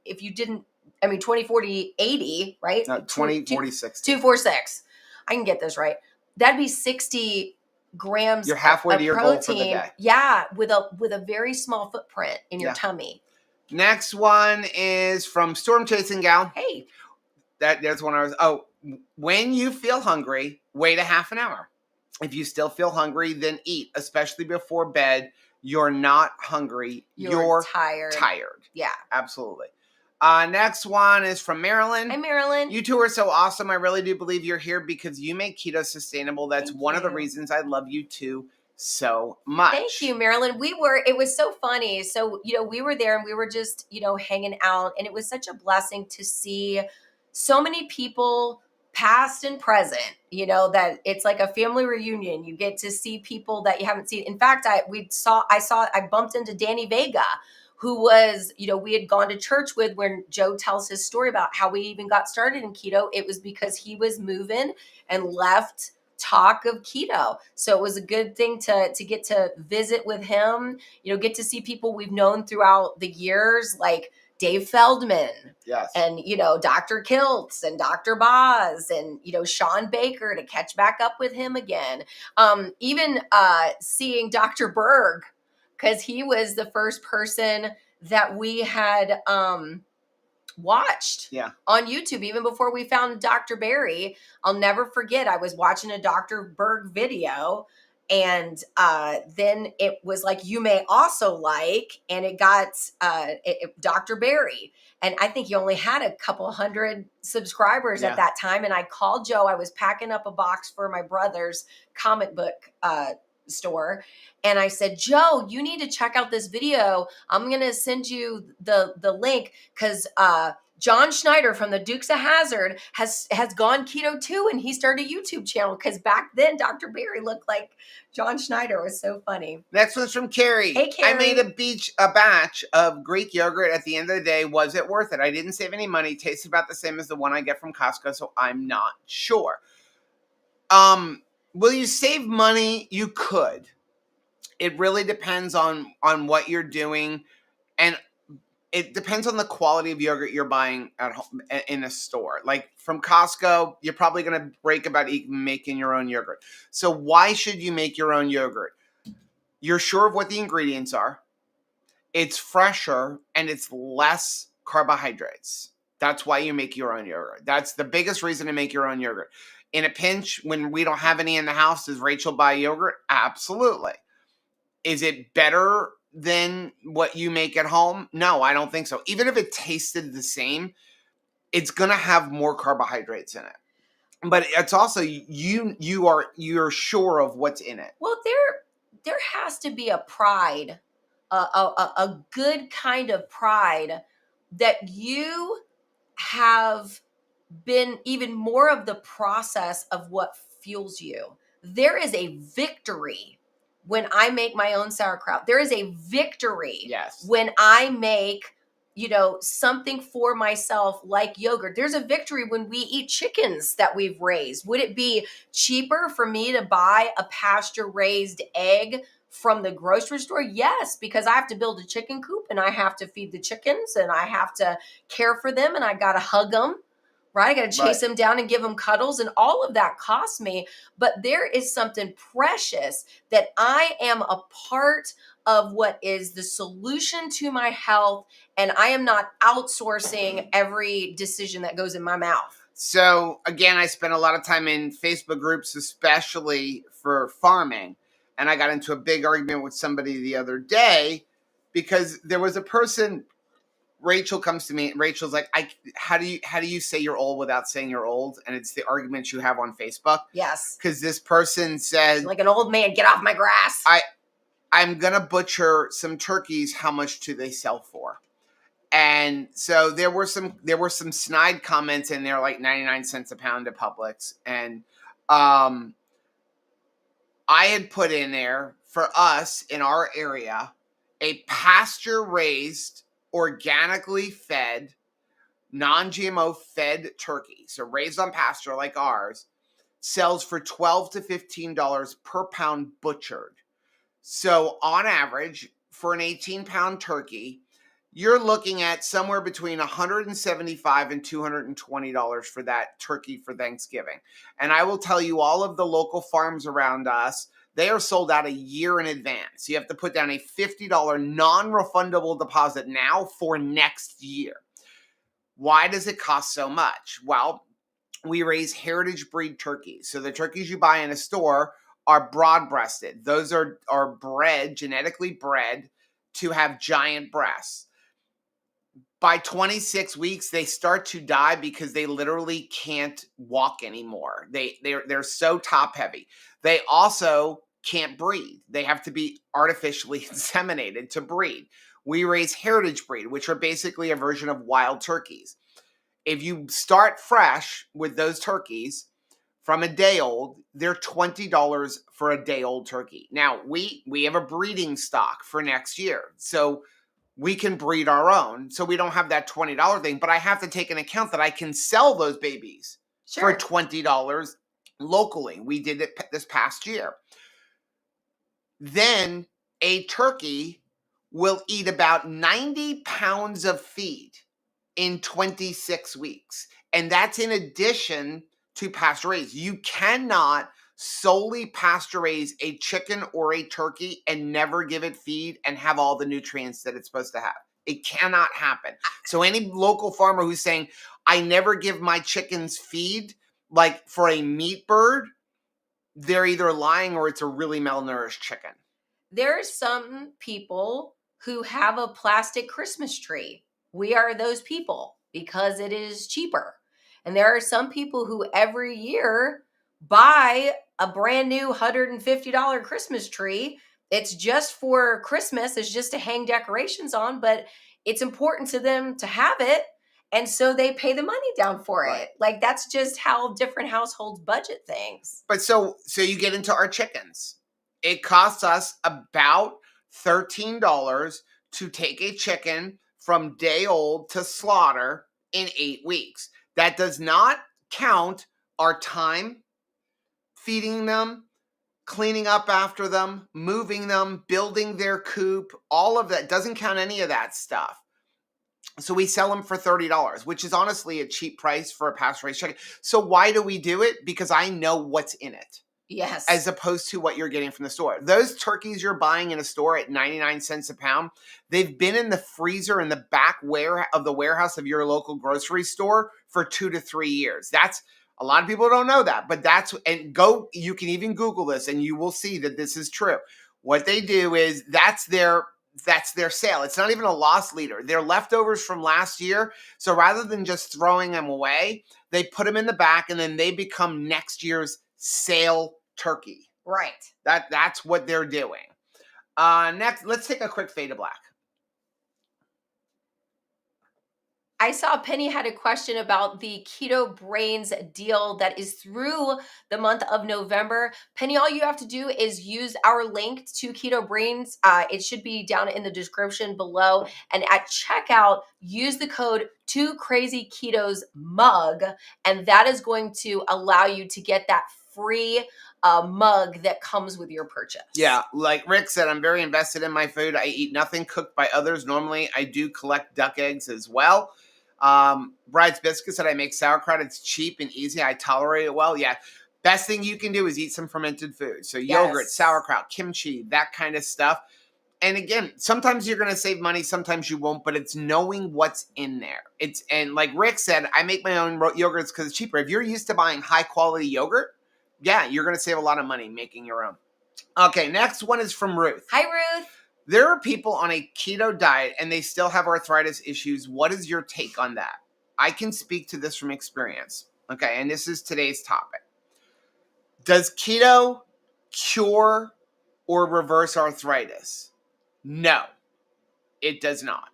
Speaker 2: if you didn't, 20, 40, 80, right?
Speaker 1: No, 20, 40, 60.
Speaker 2: 2, 4, 6. I can get this right. That'd be 60 grams.
Speaker 1: You're halfway to your
Speaker 2: protein,
Speaker 1: goal for the day.
Speaker 2: Yeah, with a very small footprint in your tummy.
Speaker 1: Next one is from Storm Chasing Gal.
Speaker 2: Hey.
Speaker 1: There's one I was, when you feel hungry, wait a half an hour. If you still feel hungry, then eat, especially before bed. You're not hungry. You're tired.
Speaker 2: Yeah.
Speaker 1: Absolutely. Next one is from Marilyn.
Speaker 2: Hi, Marilyn.
Speaker 1: You two are so awesome. I really do believe you're here because you make keto sustainable. That's one of the reasons I love you two so much.
Speaker 2: Thank you, Marilyn. It was so funny. So, we were there and we were just, hanging out, and it was such a blessing to see so many people, past and present, that it's like a family reunion. You get to see people that you haven't seen. In fact, I bumped into Danny Vega, who was, we had gone to church with, when Joe tells his story about how we even got started in keto. It was because he was moving and left talk of keto. So it was a good thing to get to visit with him, get to see people we've known throughout the years, like Dave Feldman.
Speaker 1: Yes.
Speaker 2: And, Dr. Kiltz and Dr. Boz and, Sean Baker, to catch back up with him again. Even seeing Dr. Berg, because he was the first person that we had watched on YouTube, even before we found Dr. Barry. I'll never forget, I was watching a Dr. Berg video, and then it was like, you may also like, and it got Dr. Barry. And I think he only had a couple hundred subscribers at that time. And I called Joe. I was packing up a box for my brother's comic book store. And I said, Joe, you need to check out this video. I'm going to send you the link, because John Schneider from the Dukes of Hazzard has gone keto too, and he started a YouTube channel, because back then Dr. Barry looked like John Schneider. It was so funny.
Speaker 1: Next one's from Carrie.
Speaker 2: Hey, Carrie.
Speaker 1: I made a batch of Greek yogurt. At the end of the day, was it worth it? I didn't save any money. Tastes about the same as the one I get from Costco, so I'm not sure. Will you save money? You could. It really depends on what you're doing, and it depends on the quality of yogurt you're buying at home in a store. Like from Costco, you're probably going to break about making your own yogurt. So why should you make your own yogurt? You're sure of what the ingredients are. It's fresher and it's less carbohydrates. That's why you make your own yogurt. That's the biggest reason to make your own yogurt. In a pinch, when we don't have any in the house, does Rachel buy yogurt? Absolutely. Is it better than what you make at home? No, I don't think so. Even if it tasted the same, it's going to have more carbohydrates in it. But it's also, you're sure of what's in it.
Speaker 2: Well, there has to be a pride, a good kind of pride, that you have been even more of the process of what fuels you. There is a victory when I make my own sauerkraut. There is a victory when I make, something for myself like yogurt. There's a victory when we eat chickens that we've raised. Would it be cheaper for me to buy a pasture-raised egg from the grocery store? Yes, because I have to build a chicken coop, and I have to feed the chickens, and I have to care for them, and I got to hug them. Right? I got to chase them down and give them cuddles, and all of that costs me. But there is something precious that I am a part of, what is the solution to my health, and I am not outsourcing every decision that goes in my mouth.
Speaker 1: So again, I spent a lot of time in Facebook groups, especially for farming. And I got into a big argument with somebody the other day because there was a person Rachel comes to me. Rachel's like, how do you say you're old without saying you're old? And it's the arguments you have on Facebook.
Speaker 2: Yes.
Speaker 1: Because this person said,
Speaker 2: like an old man, get off my grass.
Speaker 1: I'm gonna butcher some turkeys. How much do they sell for? And so there were some snide comments in there, like 99 cents a pound at Publix. And I had put in there for us in our area a pasture raised, organically fed, non-GMO fed turkey. So raised on pasture like ours, sells for $12 to $15 per pound butchered. So on average, for an 18-pound turkey, you're looking at somewhere between $175 and $220 for that turkey for Thanksgiving. And I will tell you, all of the local farms around us, they are sold out a year in advance. You have to put down a $50 non-refundable deposit now for next year. Why does it cost so much? Well, we raise heritage breed turkeys. So the turkeys you buy in a store are broad-breasted. Those are bred, genetically bred to have giant breasts. By 26 weeks, they start to die because they literally can't walk anymore. They're so top heavy. They also can't breed. They have to be artificially inseminated to breed. We raise heritage breed, which are basically a version of wild turkeys. If you start fresh with those turkeys from a day old, they're $20 for a day old turkey. Now, we have a breeding stock for next year. So we can breed our own. So we don't have that $20 thing, but I have to take into account that I can sell those babies for $20 locally. We did it this past year. Then a turkey will eat about 90 pounds of feed in 26 weeks. And that's in addition to pasture raised. You cannot solely pasture raise a chicken or a turkey and never give it feed and have all the nutrients that it's supposed to have. It cannot happen. So any local farmer who's saying, I never give my chickens feed, like for a meat bird, they're either lying or it's a really malnourished chicken.
Speaker 2: There are some people who have a plastic Christmas tree. We are those people because it is cheaper. And there are some people who every year buy a brand new $150 Christmas tree. It's just for Christmas. It's just to hang decorations on, but it's important to them to have it. And so they pay the money down for it. Like that's just how different households budget things.
Speaker 1: But so you get into our chickens. It costs us about $13 to take a chicken from day old to slaughter in 8 weeks. That does not count our time feeding them, cleaning up after them, moving them, building their coop, all of that. Doesn't count any of that stuff. So we sell them for $30, which is honestly a cheap price for a pasture-raised chicken. So why do we do it? Because I know what's in it.
Speaker 2: Yes.
Speaker 1: As opposed to what you're getting from the store. Those turkeys you're buying in a store at 99 cents a pound, they've been in the freezer in the back of the warehouse of your local grocery store for 2 to 3 years. That's a lot of people don't know that, but you can even Google this and you will see that this is true. What they do is that's their sale. It's not even a loss leader. They're leftovers from last year. So rather than just throwing them away, they put them in the back and then they become next year's sale turkey.
Speaker 2: Right.
Speaker 1: That's what they're doing. Next, let's take a quick fade to black.
Speaker 2: I saw Penny had a question about the Keto Brains deal that is through the month of November. Penny, all you have to do is use our link to Keto Brains. It should be down in the description below. And at checkout, use the code 2KrazyKetos mug, and that is going to allow you to get that free mug that comes with your purchase.
Speaker 1: Yeah, like Rick said, I'm very invested in my food. I eat nothing cooked by others. Normally, I do collect duck eggs as well. Bride's Biscuits said I make sauerkraut. It's cheap and easy. I tolerate it well. Yeah. Best thing you can do is eat some fermented food. So yogurt, sauerkraut, kimchi, that kind of stuff. And again, sometimes you're going to save money, sometimes you won't, but it's knowing what's in there. And like Rick said, I make my own yogurts because it's cheaper. If you're used to buying high quality yogurt, yeah, you're going to save a lot of money making your own. Okay, next one is from Ruth.
Speaker 2: Hi, Ruth.
Speaker 1: There are people on a keto diet and they still have arthritis issues. What is your take on that? I can speak to this from experience. Okay, and this is today's topic. Does keto cure or reverse arthritis? No, it does not.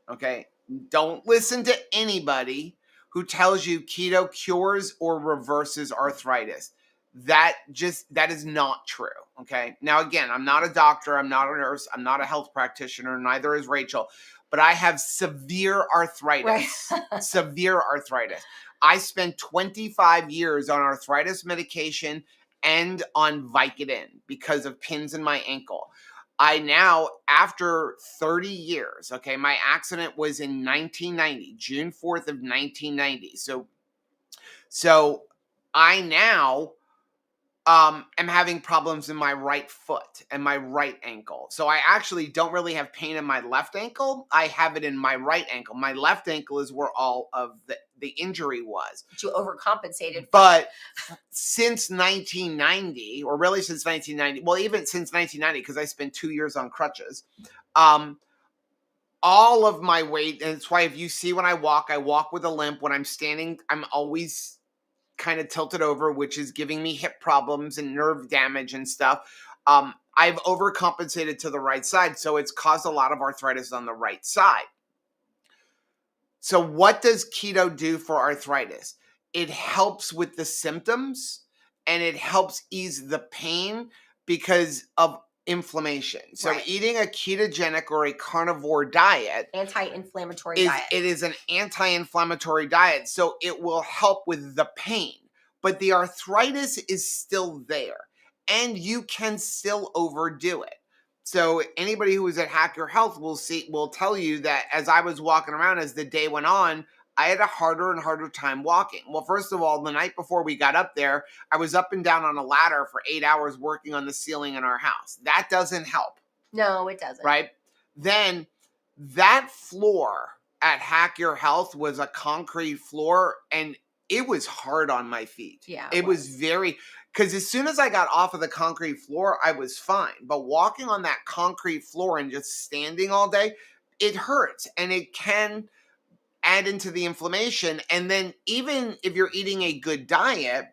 Speaker 1: Okay, don't listen to anybody who tells you keto cures or reverses arthritis. That is not true. Okay, now again, I'm not a doctor, I'm not a nurse, I'm not a health practitioner, neither is Rachel, but I have severe arthritis.
Speaker 2: Right.
Speaker 1: Severe arthritis. I spent 25 years on arthritis medication and on Vicodin because of pins in my ankle. I now, after 30 years, okay, my accident was in 1990, June 4th of 1990. So I now am having problems in my right foot and my right ankle. So I actually don't really have pain in my left ankle. I have it in my right ankle. My left ankle is where all of the injury was.
Speaker 2: But you overcompensated.
Speaker 1: But since 1990, or really since 1990, well, even since 1990, because I spent 2 years on crutches, all of my weight, and it's why if you see when I walk with a limp. When I'm standing, I'm always kind of tilted over, which is giving me hip problems and nerve damage and stuff. I've overcompensated to the right side, so it's caused a lot of arthritis on the right side. So what does keto do for arthritis? It helps with the symptoms and it helps ease the pain because of inflammation. So
Speaker 2: Right.
Speaker 1: Eating a ketogenic or a carnivore diet,
Speaker 2: Anti-inflammatory diet.
Speaker 1: it is an anti-inflammatory diet. So it will help with the pain, but the arthritis is still there and you can still overdo it. So anybody who is at Hack Your Health will tell you that as I was walking around, as the day went on, I had a harder and harder time walking. Well, first of all, the night before we got up there, I was up and down on a ladder for 8 hours working on the ceiling in our house. That doesn't help.
Speaker 2: No, it doesn't.
Speaker 1: Right? Then that floor at Hack Your Health was a concrete floor and it was hard on my feet.
Speaker 2: Yeah,
Speaker 1: it was very, because as soon as I got off of the concrete floor, I was fine. But walking on that concrete floor and just standing all day, it hurts and it can add into the inflammation. And then even if you're eating a good diet,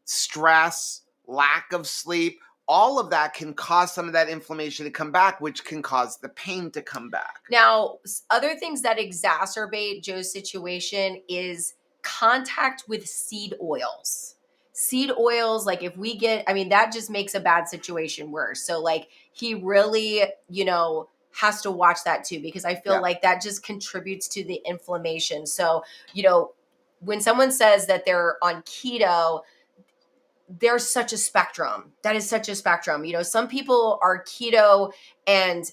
Speaker 1: stress, lack of sleep, all of that can cause some of that inflammation to come back, which can cause the pain to come back.
Speaker 2: Now, other things that exacerbate Joe's situation is contact with seed oils. Seed oils, like if we get, I mean, that just makes a bad situation worse. So, like, he really, has to watch that too, because I feel like that just contributes to the inflammation. So, when someone says that they're on keto, there's such a spectrum. That is such a spectrum. Some people are keto and,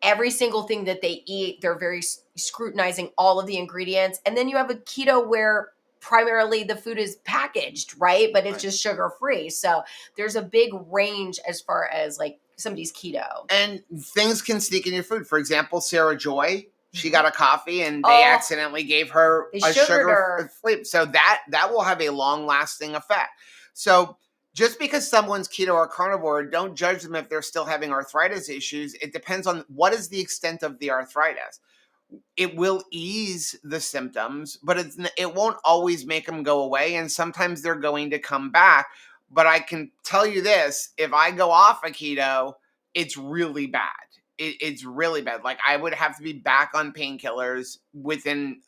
Speaker 2: every single thing that they eat, they're very scrutinizing all of the ingredients. And then you have a keto where primarily the food is packaged, right? But it's just sugar free. So there's a big range as far as like somebody's keto.
Speaker 1: And things can sneak in your food. For example, Sarah Joy, she got a coffee and they accidentally gave her a sugar flip. So that will have a long lasting effect. So just because someone's keto or carnivore, don't judge them if they're still having arthritis issues. It depends on what is the extent of the arthritis. It will ease the symptoms, but it won't always make them go away. And sometimes they're going to come back. But I can tell you this, if I go off of keto, it's really bad. It's really bad. Like I would have to be back on painkillers within,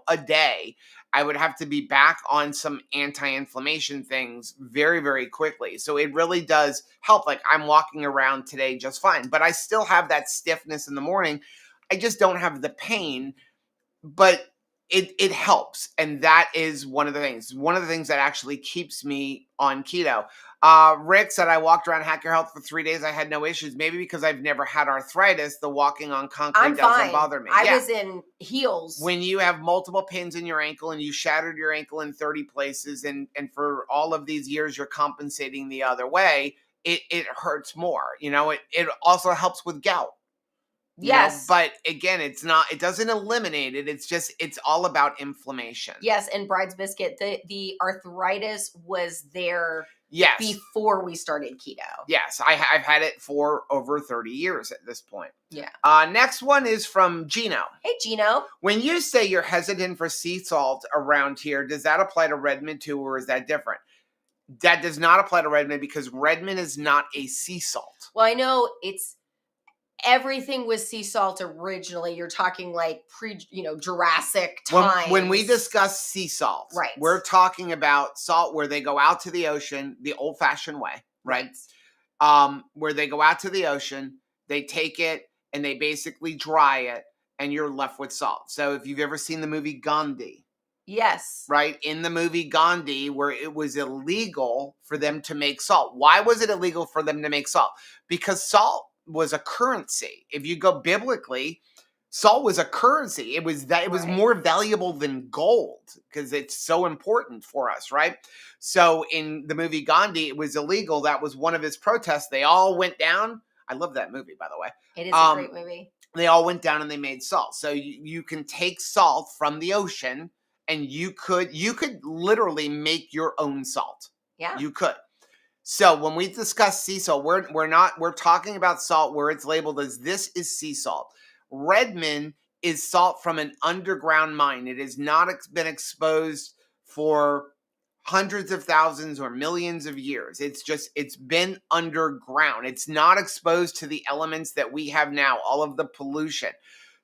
Speaker 1: a day. I would have to be back on some anti-inflammation things very, very quickly. So it really does help. Like I'm walking around today just fine, but I still have that stiffness in the morning. I just don't have the pain, but it helps. And that is one of the things that actually keeps me on keto. Rick said, I walked around Hack Your Health for 3 days. I had no issues. Maybe because I've never had arthritis, the walking on concrete doesn't bother me.
Speaker 2: I was in heels.
Speaker 1: When you have multiple pins in your ankle and you shattered your ankle in 30 places and for all of these years, you're compensating the other way, it hurts more. It also helps with gout.
Speaker 2: Yes.
Speaker 1: But again, it doesn't eliminate it. It's all about inflammation.
Speaker 2: Yes, and Bride's Biscuit, the arthritis was there
Speaker 1: Yes.
Speaker 2: before we started keto.
Speaker 1: Yes, I've had it for over 30 years at this point.
Speaker 2: Yeah.
Speaker 1: Next one is from Gino.
Speaker 2: Hey, Gino.
Speaker 1: When you say you're hesitant for sea salt around here, does that apply to Redmond too, or is that different? That does not apply to Redmond because Redmond is not a sea salt.
Speaker 2: Well, I know everything was sea salt originally. You're talking like Jurassic times.
Speaker 1: When we discuss sea salt,
Speaker 2: right,
Speaker 1: we're talking about salt where they go out to the ocean the old-fashioned way, right? Where they go out to the ocean, they take it and they basically dry it, and you're left with salt. So if you've ever seen the movie Gandhi,
Speaker 2: yes,
Speaker 1: right, in the movie Gandhi, where it was illegal for them to make salt. Why was it illegal for them to make salt? Because salt was a currency. If you go biblically, salt was a currency. It was more valuable than gold because it's so important for us, right? So in the movie Gandhi, it was illegal. That was one of his protests. They all went down. I love that movie, by the way.
Speaker 2: It is a great movie.
Speaker 1: They all went down and they made salt. So you can take salt from the ocean and you could literally make your own salt.
Speaker 2: Yeah.
Speaker 1: You could. So when we discuss sea salt, we're talking about salt where it's labeled as this is sea salt. Redmond is salt from an underground mine. It has not been exposed for hundreds of thousands or millions of years. It's been underground. It's not exposed to the elements that we have now, all of the pollution.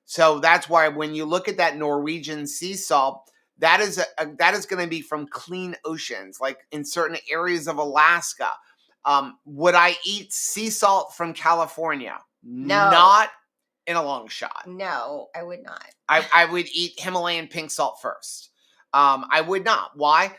Speaker 1: So that's why when you look at that Norwegian sea salt, that is going to be from clean oceans, like in certain areas of Alaska. Would I eat sea salt from California?
Speaker 2: No.
Speaker 1: Not in a long shot.
Speaker 2: No, I would not.
Speaker 1: I would eat Himalayan pink salt first. I would not. Why?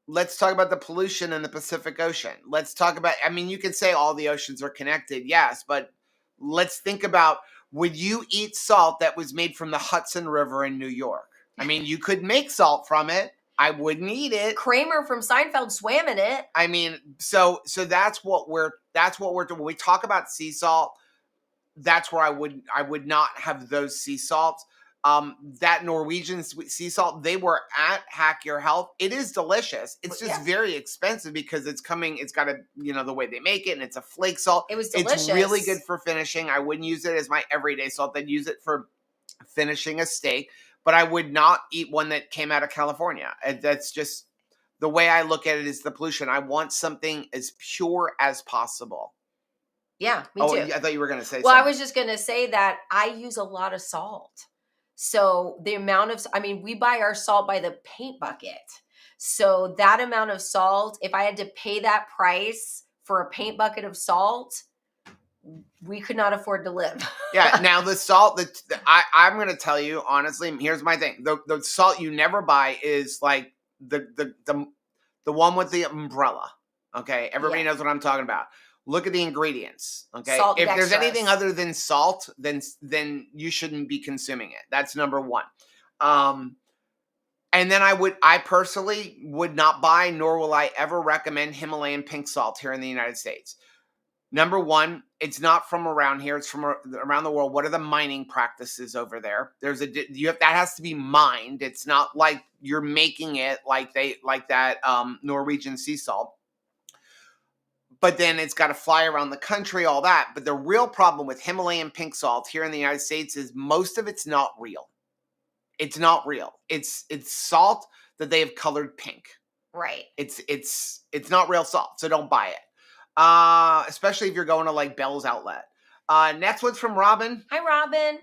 Speaker 1: Let's talk about the pollution in the Pacific Ocean. Let's talk about, you can say all the oceans are connected, yes, but let's think about, would you eat salt that was made from the Hudson River in New York? You could make salt from it. I wouldn't eat it.
Speaker 2: Kramer from Seinfeld swam in it.
Speaker 1: So that's what we're doing. When we talk about sea salt, that's where I would not have those sea salts. That Norwegian sea salt, they were at Hack Your Health. It is delicious. It's just very expensive because it's got the way they make it, and it's a flake salt.
Speaker 2: It was delicious.
Speaker 1: It's really good for finishing. I wouldn't use it as my everyday salt. I'd use it for finishing a steak. But I would not eat one that came out of California. And that's just the way I look at it is the pollution. I want something as pure as possible.
Speaker 2: Yeah, me too.
Speaker 1: I thought you were going to say something.
Speaker 2: Well, I was just going to say that I use a lot of salt. So the amount of, we buy our salt by the paint bucket. So that amount of salt, if I had to pay that price for a paint bucket of salt, we could not afford to live.
Speaker 1: Yeah. Now the salt I'm going to tell you honestly, here's my thing. The salt you never buy is like the one with the umbrella. Okay. Everybody knows what I'm talking about. Look at the ingredients. Okay.
Speaker 2: Salt
Speaker 1: if
Speaker 2: dextrose.
Speaker 1: There's anything other than salt, then you shouldn't be consuming it. That's number one. And then I personally would not buy, nor will I ever recommend Himalayan pink salt here in the United States. Number one, it's not from around here. It's from around the world. What are the mining practices over there? That has to be mined. It's not like you're making it like that Norwegian sea salt. But then it's got to fly around the country, all that. But the real problem with Himalayan pink salt here in the United States is most of it's not real. It's not real. It's salt that they have colored pink.
Speaker 2: Right.
Speaker 1: It's not real salt, so don't buy it. Especially if you're going to like Bell's Outlet. Next one's from Robin.
Speaker 2: Hi, Robin.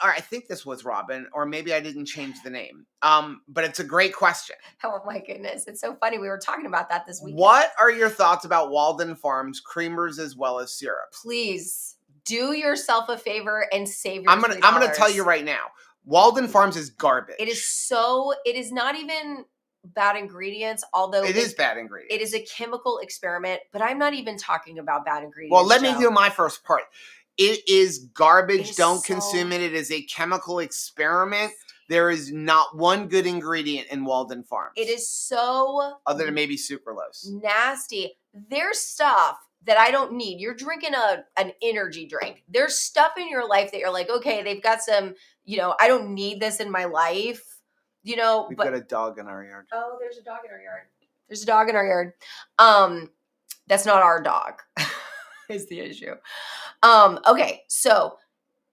Speaker 1: I think this was Robin, or maybe I didn't change the name. But it's a great question.
Speaker 2: Oh my goodness. It's so funny. We were talking about that this weekend.
Speaker 1: What are your thoughts about Walden Farms creamers as well as syrups?
Speaker 2: Please do yourself a favor and save your
Speaker 1: I'm gonna tell you right now. Walden Farms is garbage.
Speaker 2: It is not even bad ingredients, although
Speaker 1: it is bad ingredients.
Speaker 2: It is a chemical experiment, but I'm not even talking about bad ingredients.
Speaker 1: Well, let me do my first part. It is garbage. Don't
Speaker 2: so
Speaker 1: consume it. It is a chemical experiment. There is not one good ingredient in Walden Farms.
Speaker 2: It is so
Speaker 1: other than maybe sucralose.
Speaker 2: Nasty. Their stuff that I don't need. You're drinking an energy drink. There's stuff in your life that you're like, okay, they've got some, I don't need this in my life,
Speaker 1: We've
Speaker 2: but
Speaker 1: got a dog in our yard.
Speaker 2: oh, there's a dog in our yard. There's a dog in our yard. That's not our dog is the issue. Okay, so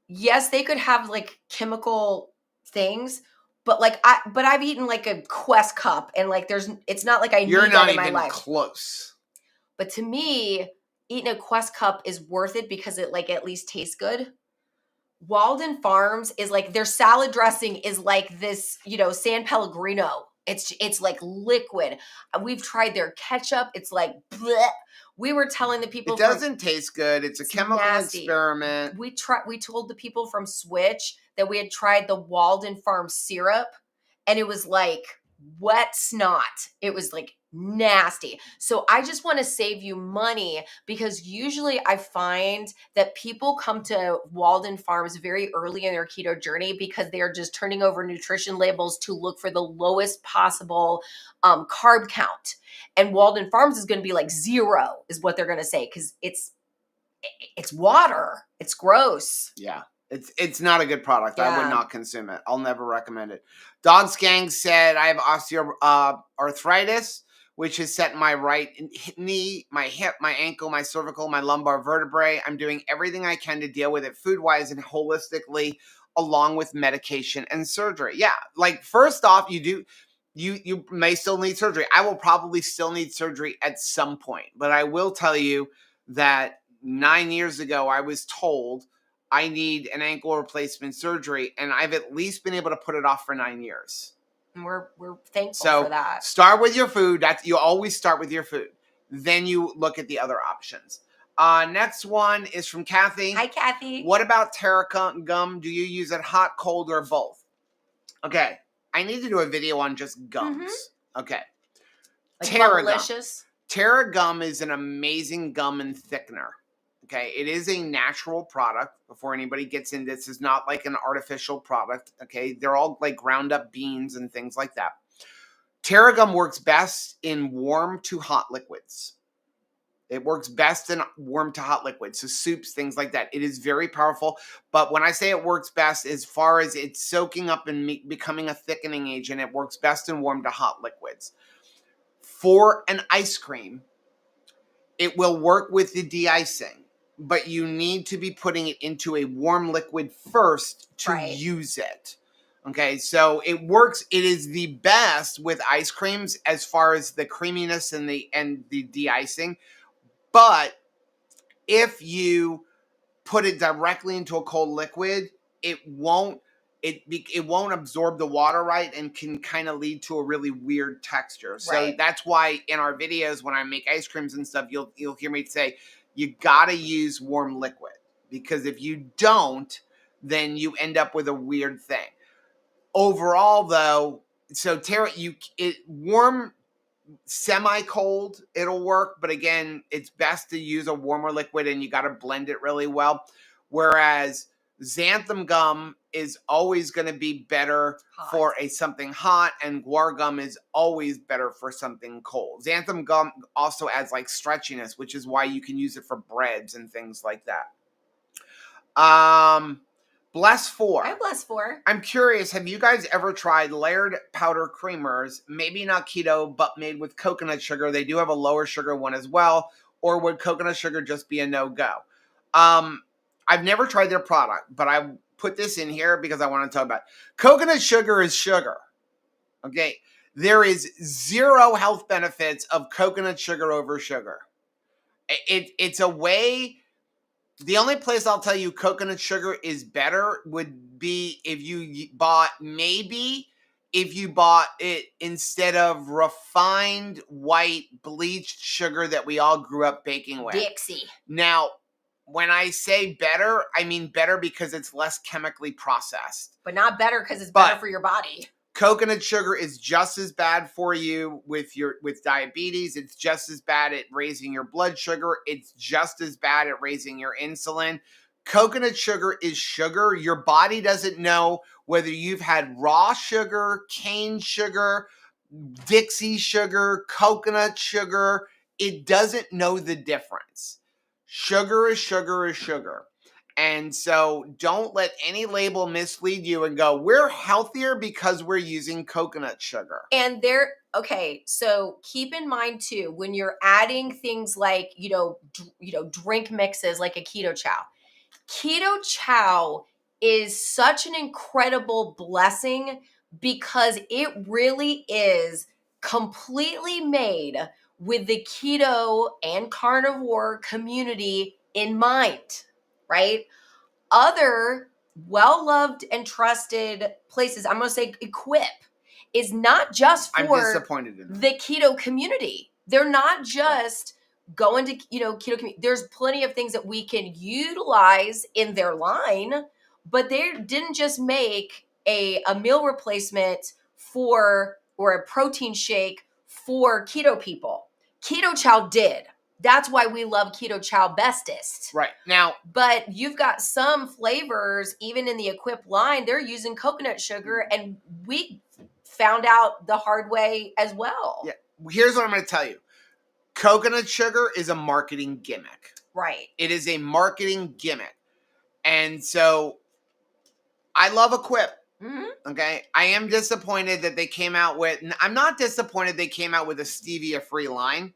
Speaker 2: yes, they could have like chemical things, but I've eaten like a Quest cup and like it's not like
Speaker 1: You're
Speaker 2: need
Speaker 1: not
Speaker 2: that in my
Speaker 1: even
Speaker 2: life.
Speaker 1: close.
Speaker 2: But to me, eating a Quest cup is worth it because it like at least tastes good. Walden Farms is like their salad dressing is like this, San Pellegrino. It's like liquid. We've tried their ketchup. It's like bleh. We were telling the people
Speaker 1: It doesn't taste good. It's a chemical
Speaker 2: nasty.
Speaker 1: experiment.
Speaker 2: We told the people from Switch that we had tried the Walden Farm syrup, and it was like wet snot. It was like nasty. So I just want to save you money because usually I find that people come to Walden Farms very early in their keto journey because they are just turning over nutrition labels to look for the lowest possible carb count. And Walden Farms is going to be like 0 is what they're going to say because it's water. It's gross.
Speaker 1: Yeah. It's not a good product. I would
Speaker 2: Yeah.
Speaker 1: not consume it. I'll never recommend it. Dog's Gang said, I have osteoarthritis, which has set my right knee, my hip, my ankle, my cervical, my lumbar vertebrae. I'm doing everything I can to deal with it food-wise and holistically, along with medication and surgery. Yeah, like first off, you may still need surgery. I will probably still need surgery at some point, but I will tell you that 9 years ago, I was told I need an ankle replacement surgery, and I've at least been able to put it off for 9 years.
Speaker 2: And we're thankful for that.
Speaker 1: Start with your food. You always start with your food. Then you look at the other options. Next one is from Kathy.
Speaker 2: Hi, Kathy.
Speaker 1: What about Terra gum? Do you use it hot, cold, or both? Okay. I need to do a video on just gums. Mm-hmm. Okay.
Speaker 2: Like Terra gum.
Speaker 1: Terra gum is an amazing gum and thickener. Okay, it is a natural product. Before anybody gets in, this is not like an artificial product. Okay, they're all like ground up beans and things like that. Terra gum works best in warm to hot liquids. It works best in warm to hot liquids, so soups, things like that. It is very powerful, but when I say it works best, as far as it's soaking up and becoming a thickening agent, it works best in warm to hot liquids. For an ice cream, it will work with the de-icing, but you need to be putting it into a warm liquid first to use it. Okay, so it works. It is the best with ice creams as far as the creaminess and the de-icing. But if you put it directly into a cold liquid, it won't absorb the water right and can kind of lead to a really weird texture. So that's why in our videos when I make ice creams and stuff, you'll hear me say you gotta use warm liquid, because if you don't, then you end up with a weird thing. Overall, though, so warm, semi-cold, it'll work, but again, it's best to use a warmer liquid and you got to blend it really well. Whereas xanthan gum is always going to be better for something hot, and guar gum is always better for something cold. Xanthan gum also adds like stretchiness, which is why you can use it for breads and things like that. Bless 4.
Speaker 2: Hi, Bless 4.
Speaker 1: I'm curious, have you guys ever tried layered powder creamers? Maybe not keto, but made with coconut sugar. They do have a lower sugar one as well. Or would coconut sugar just be a no-go? I've never tried their product, but I put this in here because I want to talk about it. Coconut sugar is sugar. Okay? There is 0 health benefits of coconut sugar over sugar. It's a way... The only place I'll tell you coconut sugar is better would be if you bought it instead of refined white bleached sugar that we all grew up baking with.
Speaker 2: Dixie.
Speaker 1: Now, when I say better, I mean better because it's less chemically processed.
Speaker 2: But not better because it's better for your body.
Speaker 1: Coconut sugar is just as bad for you with diabetes. It's just as bad at raising your blood sugar. It's just as bad at raising your insulin. Coconut sugar is sugar. Your body doesn't know whether you've had raw sugar, cane sugar, Dixie sugar, coconut sugar. it doesn't know the difference. Sugar is sugar is sugar. And so don't let any label mislead you and go, we're healthier because we're using coconut sugar.
Speaker 2: And okay, so keep in mind too, when you're adding things like, drink mixes like a keto chow is such an incredible blessing because it really is completely made with the keto and carnivore community in mind, right? Other well-loved and trusted places, I'm going to say Equip, is not just
Speaker 1: I'm
Speaker 2: for
Speaker 1: disappointed in them.
Speaker 2: the keto community. They're not just going to, keto community. There's plenty of things that we can utilize in their line, but they didn't just make a meal replacement or a protein shake for keto people. Keto Chow did. That's why we love Keto Chow bestest.
Speaker 1: Right. Now,
Speaker 2: but you've got some flavors, even in the Equip line, they're using coconut sugar, and we found out the hard way as well.
Speaker 1: Yeah. Here's what I'm going to tell you. Coconut sugar is a marketing gimmick.
Speaker 2: Right.
Speaker 1: It is a marketing gimmick. And so I love Equip.
Speaker 2: Mm-hmm.
Speaker 1: Okay. I am disappointed that they came out with, I'm not disappointed they came out with a stevia-free line.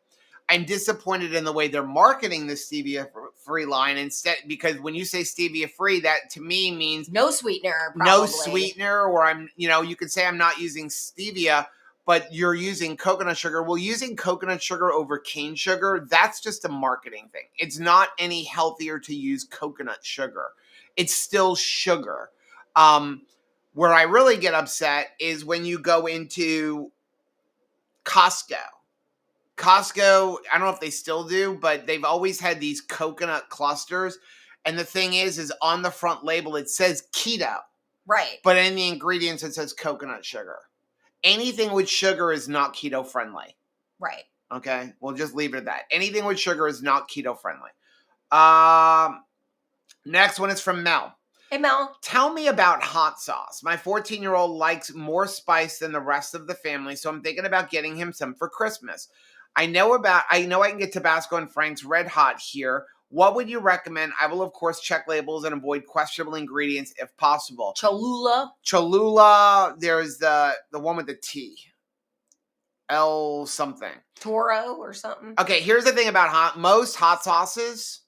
Speaker 1: I'm disappointed in the way they're marketing the stevia-free line instead, because when you say stevia-free, that to me means
Speaker 2: no sweetener, probably.
Speaker 1: No sweetener, or you could say I'm not using stevia, but you're using coconut sugar. Well, using coconut sugar over cane sugar, that's just a marketing thing. It's not any healthier to use coconut sugar. It's still sugar. Where I really get upset is when you go into Costco. Costco, I don't know if they still do, but they've always had these coconut clusters. And the thing is on the front label, it says keto.
Speaker 2: Right.
Speaker 1: But in the ingredients, it says coconut sugar. Anything with sugar is not keto friendly.
Speaker 2: Right.
Speaker 1: Okay? We'll just leave it at that. Anything with sugar is not keto friendly. Next one is from Mel.
Speaker 2: Hey, Mel.
Speaker 1: Tell me about hot sauce. My 14-year-old likes more spice than the rest of the family, so I'm thinking about getting him some for Christmas. I know I can get Tabasco and Frank's Red Hot here. What would you recommend? I will, of course, check labels and avoid questionable ingredients if possible.
Speaker 2: Cholula.
Speaker 1: There's the one with the T. L something.
Speaker 2: Toro or something.
Speaker 1: Okay, here's the thing about most hot sauces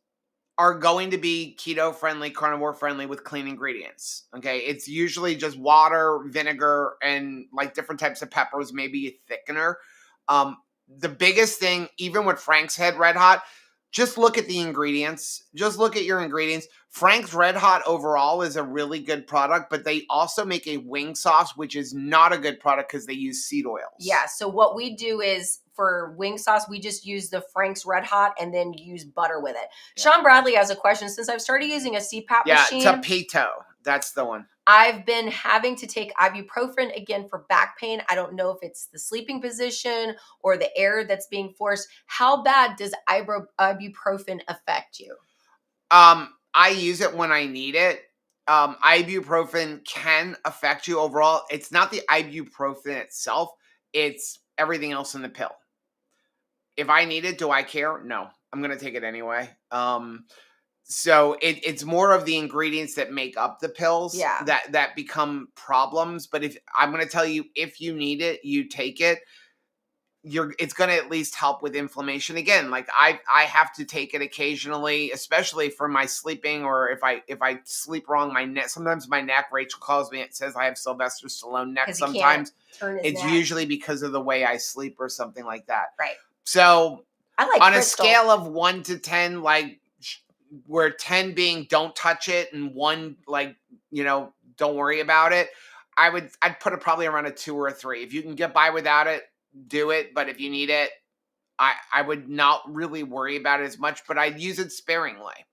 Speaker 1: are going to be keto friendly, carnivore friendly with clean ingredients. Okay, it's usually just water, vinegar, and like different types of peppers, maybe a thickener. The biggest thing, even with Frank's Red Hot, just look at the ingredients. Just look at your ingredients. Frank's Red Hot overall is a really good product, but they also make a wing sauce, which is not a good product because they use seed oils.
Speaker 2: Yeah, so what we do is for wing sauce, we just use the Frank's Red Hot and then use butter with it. Yeah. Sean Bradley has a question. Since I've started using a CPAP machine.
Speaker 1: Yeah, Keto. That's the one.
Speaker 2: I've been having to take ibuprofen again for back pain. I don't know if it's the sleeping position or the air that's being forced. How bad does ibuprofen affect you?
Speaker 1: I use it when I need it. Ibuprofen can affect you overall. It's not the ibuprofen itself. It's everything else in the pill. If I need it, do I care? No. I'm going to take it anyway. So it's more of the ingredients that make up the pills that become problems. But if I'm going to tell you, if you need it, you take it. It's going to at least help with inflammation. Again, like I have to take it occasionally, especially for my sleeping, or if I sleep wrong, my neck. Sometimes my neck. Rachel calls me. It says I have Sylvester Stallone neck. Sometimes it's usually because of the way I sleep or something like that.
Speaker 2: Right.
Speaker 1: So
Speaker 2: I like
Speaker 1: on
Speaker 2: Crystal.
Speaker 1: A scale of 1 to 10, like where 10 being don't touch it and 1 like don't worry about it, I'd put it probably around a 2 or a 3. If you can get by without it, do it. But if you need it, I would not really worry about it as much, but I'd use it sparingly.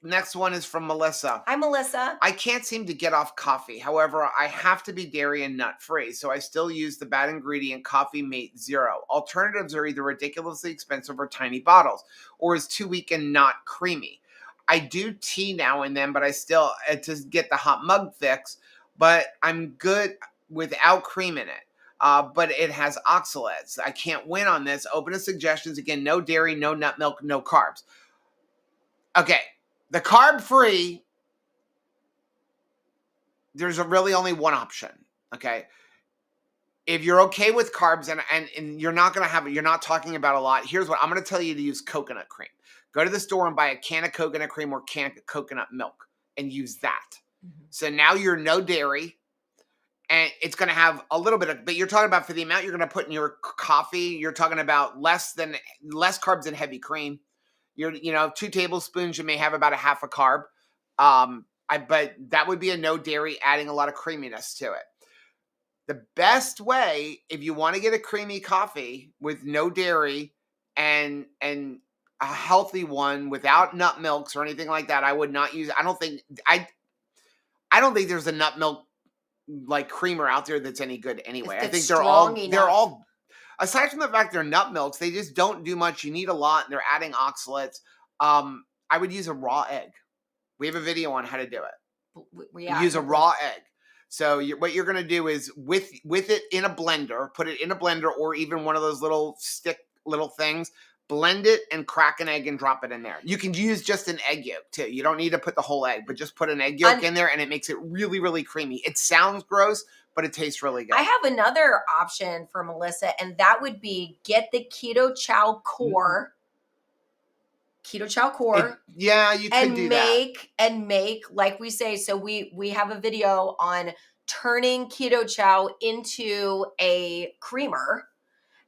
Speaker 1: Next one is from Melissa.
Speaker 2: Hi, Melissa.
Speaker 1: I can't seem to get off coffee. However, I have to be dairy and nut free, so I still use the bad ingredient Coffee Mate Zero. Alternatives are either ridiculously expensive or tiny bottles, or is too weak and not creamy. I do tea now and then, but I still to get the hot mug fix, but I'm good without cream in it. but it has oxalates. I can't win on this. Open to suggestions. Again, no dairy, no nut milk, no carbs. Okay, the carb-free, there's really only one option, okay? If you're okay with carbs and you're not you're not talking about a lot, here's what I'm going to tell you: to use coconut cream. Go to the store and buy a can of coconut cream or can of coconut milk and use that. Mm-hmm. So now you're no dairy, and it's going to have a little bit of, but you're talking about for the amount you're going to put in your coffee, you're talking about less carbs than heavy cream. 2 tablespoons, you may have about a half a carb. But that would be a no dairy, adding a lot of creaminess to it. The best way, if you want to get a creamy coffee with no dairy and a healthy one without nut milks or anything like that, I would not use. I don't think there's a nut milk like creamer out there that's any good anyway. I think they're all aside from the fact they're nut milks, they just don't do much. You need a lot, and they're adding oxalates. I would use a raw egg. We have a video on how to do it. Use a raw egg. So what you're going to do is with it in a blender, put it in a blender or even one of those little things, blend it and crack an egg and drop it in there. You can use just an egg yolk too. You don't need to put the whole egg, but just put an egg yolk in there and it makes it really, really creamy. It sounds gross, but it tastes really good.
Speaker 2: I have another option for Melissa, and that would be get the Keto Chow core. You could do that. And make, like we say, so we have a video on turning Keto Chow into a creamer.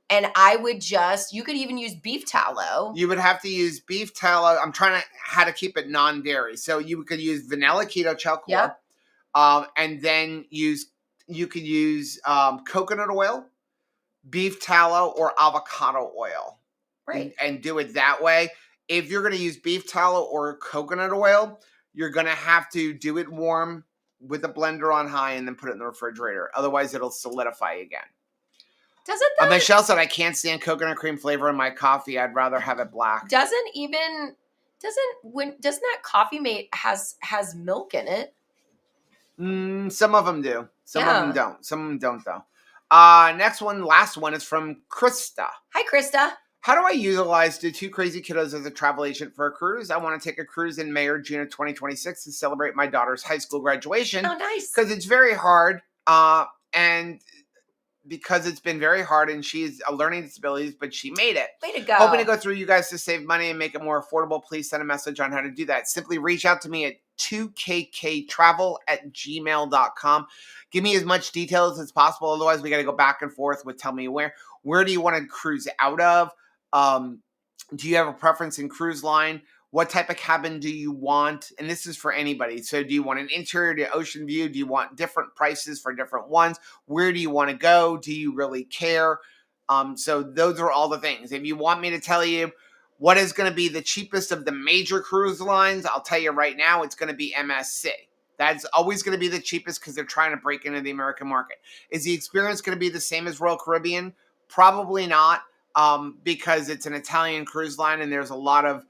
Speaker 2: And I would you could even use beef tallow.
Speaker 1: You would have to use beef tallow. I'm trying how to keep it non-dairy. So you could use vanilla Keto Chow core. Yep. And then you could use coconut oil, beef tallow, or avocado oil.
Speaker 2: Right.
Speaker 1: And do it that way. If you're going to use beef tallow or coconut oil, you're going to have to do it warm with a blender on high and then put it in the refrigerator. Otherwise, it'll solidify again.
Speaker 2: Doesn't that...
Speaker 1: Michelle said, I can't stand coconut cream flavor in my coffee. I'd rather have it black.
Speaker 2: Doesn't that Coffee Mate has milk in it?
Speaker 1: Some of them do. Some of them don't. Some of them don't, though. Last one is from Krista.
Speaker 2: Hi, Krista.
Speaker 1: How do I utilize the 2 Crazy Kiddos as a travel agent for a cruise? I want to take a cruise in May or June of 2026 to celebrate my daughter's high school graduation.
Speaker 2: Oh, nice.
Speaker 1: Because it's very hard, and because it's been very hard, and she's a learning disabilities, but she made it.
Speaker 2: Way to go.
Speaker 1: Hoping to go through you guys to save money and make it more affordable. Please send a message on how to do that. Simply reach out to me at 2kktravel@gmail.com. Give me as much details as possible. Otherwise, we got to go back and forth with tell me where do you want to cruise out of? Do you have a preference in cruise line? What type of cabin do you want? And this is for anybody. So do you want an interior to ocean view? Do you want different prices for different ones? Where do you want to go? Do you really care? So those are all the things. If you want me to tell you what is going to be the cheapest of the major cruise lines, I'll tell you right now, it's going to be MSC. That's always going to be the cheapest because they're trying to break into the American market. Is the experience going to be the same as Royal Caribbean? Probably not. Because it's an Italian cruise line and there's a lot of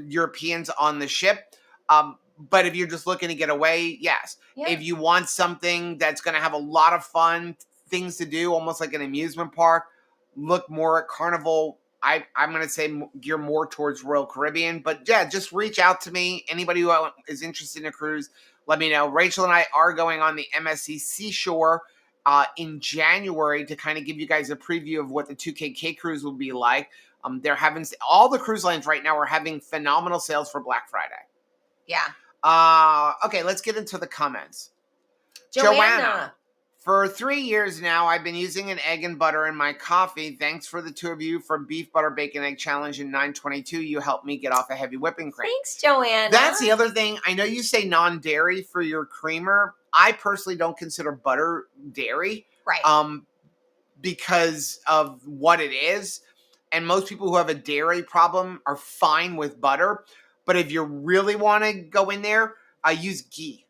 Speaker 1: Europeans on the ship. But if you're just looking to get away, yes. Yeah. If you want something that's going to have a lot of fun, things to do, almost like an amusement park, look more at Carnivore. I'm going to say gear more towards Royal Caribbean. But yeah, just reach out to me. Anybody who is interested in a cruise, let me know. Rachel and I are going on the MSC Seashore in January to kind of give you guys a preview of what the 2KK cruise will be like. They're having all the cruise lines right now are having phenomenal sales for Black Friday.
Speaker 2: Yeah.
Speaker 1: Okay, let's get into the comments.
Speaker 2: Joanna.
Speaker 1: For 3 years now, I've been using an egg and butter in my coffee. Thanks for the 2 of you for Beef Butter Bacon Egg Challenge in 922. You helped me get off a heavy whipping cream.
Speaker 2: Thanks, Joanna.
Speaker 1: That's the other thing. I know you say non-dairy for your creamer. I personally don't consider butter dairy.
Speaker 2: Right.
Speaker 1: Because of what it is. And most people who have a dairy problem are fine with butter. But if you really want to go in there, I use ghee.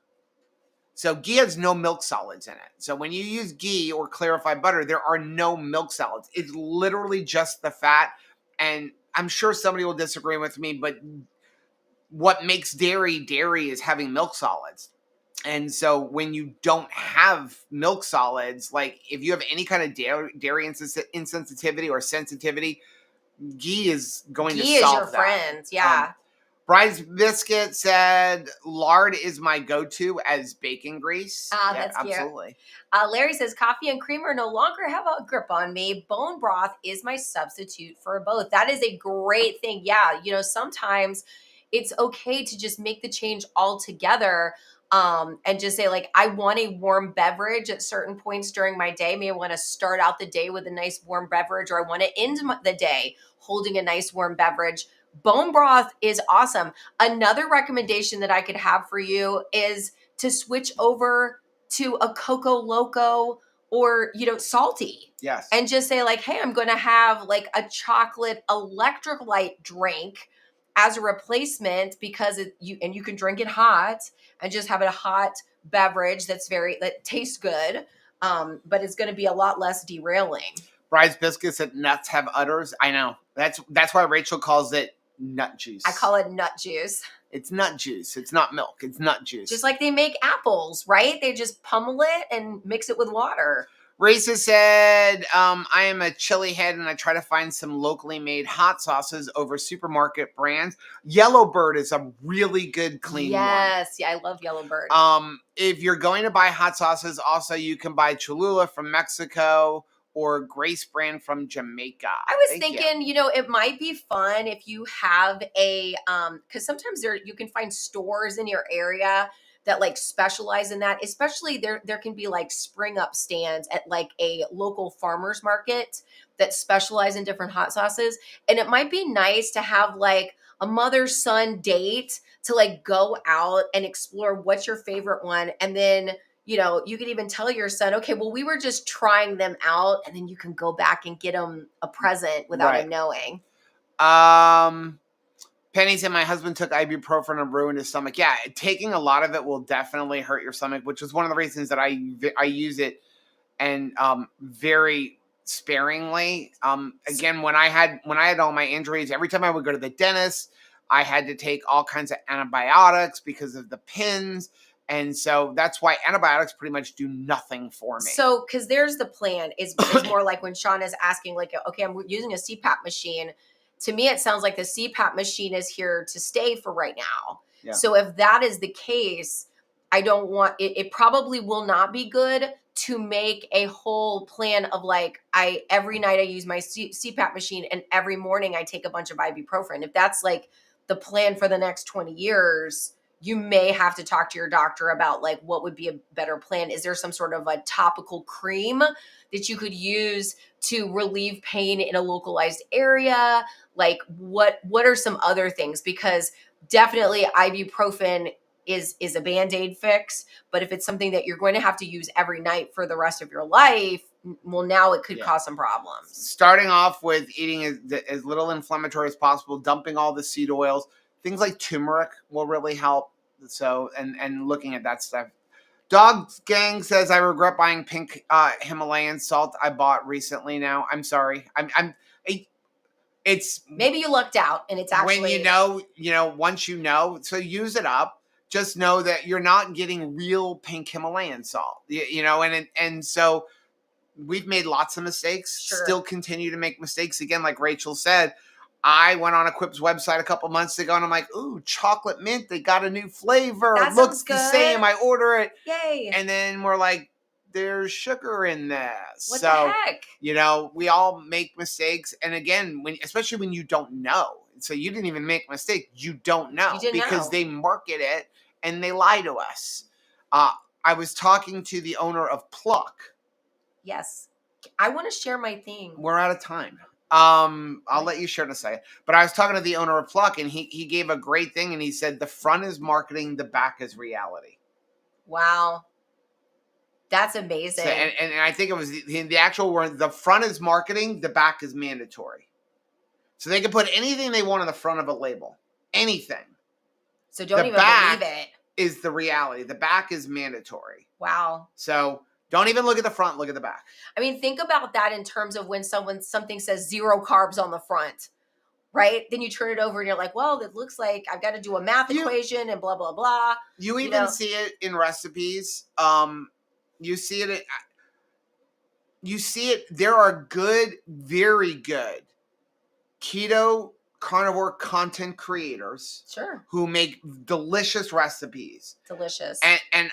Speaker 1: So ghee has no milk solids in it. So when you use ghee or clarified butter, there are no milk solids. It's literally just the fat. And I'm sure somebody will disagree with me, but what makes dairy is having milk solids. And so when you don't have milk solids, like if you have any kind of dairy insensitivity or sensitivity, ghee is going to
Speaker 2: Ghee is your
Speaker 1: solve that.
Speaker 2: friend. Yeah.
Speaker 1: Bride's Biscuit said, lard is my go-to as bacon grease.
Speaker 2: Ah,
Speaker 1: Yeah,
Speaker 2: that's cute.
Speaker 1: absolutely.
Speaker 2: Larry says, coffee and creamer no longer have a grip on me. Bone broth is my substitute for both. That is a great thing. Yeah, sometimes it's okay to just make the change altogether, and just say, like, I want a warm beverage at certain points during my day. Maybe I want to start out the day with a nice warm beverage, or I want to end the day holding a nice warm beverage. Bone broth is awesome. Another recommendation that I could have for you is to switch over to a Coco Loco or, salty.
Speaker 1: Yes.
Speaker 2: And just say, like, hey, I'm going to have like a chocolate electrolyte drink as a replacement, because you can drink it hot and just have a hot beverage that tastes good. But it's going to be a lot less derailing.
Speaker 1: Bride's Biscuit said nuts have udders. I know. That's why Rachel calls it nut juice.
Speaker 2: I call it nut juice.
Speaker 1: It's nut juice. It's not milk. It's nut juice.
Speaker 2: Just like they make apples, right? They just pummel it and mix it with water.
Speaker 1: Risa said, I am a chili head and I try to find some locally made hot sauces over supermarket brands. Yellowbird is a really good clean one.
Speaker 2: Yes. Yeah, I love Yellowbird.
Speaker 1: If you're going to buy hot sauces, also you can buy Cholula from Mexico or Grace brand from Jamaica.
Speaker 2: I was thinking, it might be fun if you have because sometimes you can find stores in your area that like specialize in that. Especially there can be like spring up stands at like a local farmer's market that specialize in different hot sauces. And it might be nice to have like a mother-son date to like go out and explore what's your favorite one. And then you could even tell your son, okay, well, we were just trying them out, and then you can go back and get him a present without him knowing.
Speaker 1: Penny said, my husband took ibuprofen and ruined his stomach. Yeah, taking a lot of it will definitely hurt your stomach, which is one of the reasons that I use it, and very sparingly. Again, when I had all my injuries, every time I would go to the dentist, I had to take all kinds of antibiotics because of the pins. And so that's why antibiotics pretty much do nothing for me.
Speaker 2: So, because there's the plan is more like when Sean is asking, like, okay, I'm using a CPAP machine. To me, it sounds like the CPAP machine is here to stay for right now. Yeah. So if that is the case, I don't want it. It probably will not be good to make a whole plan of like, every night I use my CPAP machine and every morning I take a bunch of ibuprofen. If that's like the plan for the next 20 years, you may have to talk to your doctor about like what would be a better plan. Is there some sort of a topical cream that you could use to relieve pain in a localized area? Like what are some other things? Because definitely ibuprofen is a Band-Aid fix, but if it's something that you're going to have to use every night for the rest of your life, well, now it could cause some problems.
Speaker 1: Starting off with eating as little inflammatory as possible, dumping all the seed oils. Things like turmeric will really help. So, and looking at that stuff. Dog Gang says, I regret buying pink Himalayan salt I bought recently now. I'm sorry. It's
Speaker 2: maybe you lucked out and it's actually
Speaker 1: when once you know, so use it up. Just know that you're not getting real pink Himalayan salt. And so we've made lots of mistakes. Sure. Still continue to make mistakes. Again, like Rachel said, I went on Equip's website a couple months ago and I'm like, ooh, chocolate mint. They got a new flavor. It looks the same. I order it.
Speaker 2: Yay.
Speaker 1: And then we're like, there's sugar in this.
Speaker 2: What the heck?
Speaker 1: We all make mistakes. And again, especially when you don't know. So you didn't even make a mistake. You don't know. Because they market it and they lie to us. I was talking to the owner of Pluck.
Speaker 2: Yes. I want to share my thing.
Speaker 1: We're out of time. I'll let you share in a second. But I was talking to the owner of Pluck, and he gave a great thing, and he said the front is marketing, the back is reality.
Speaker 2: Wow. That's amazing.
Speaker 1: So, and I think it was the actual word, the front is marketing, the back is mandatory. So they can put anything they want on the front of a label. Anything.
Speaker 2: So don't even believe it.
Speaker 1: Is the reality. The back is mandatory.
Speaker 2: Wow.
Speaker 1: So don't even look at the front, look at the back.
Speaker 2: I mean, think about that in terms of when something says 0 carbs on the front, right? Then you turn it over and you're like, well, it looks like I've got to do a math equation and blah, blah, blah.
Speaker 1: You even see it in recipes. You see it. There are good, very good keto carnivore content creators who make delicious recipes.
Speaker 2: Delicious.
Speaker 1: And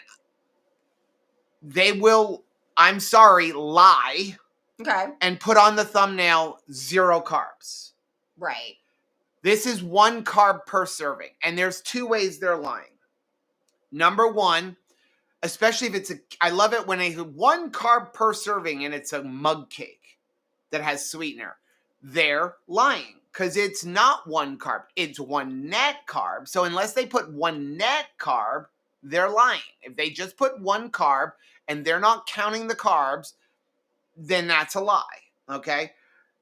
Speaker 1: they will, I'm sorry, lie.
Speaker 2: Okay.
Speaker 1: And put on the thumbnail 0 carbs.
Speaker 2: Right.
Speaker 1: This is 1 carb per serving. And there's 2 ways they're lying. Number 1, especially if I love it when 1 carb per serving and it's a mug cake that has sweetener. They're lying because it's not 1 carb. It's 1 net carb. So unless they put 1 net carb, they're lying. If they just put 1 carb and they're not counting the carbs, then that's a lie. Okay.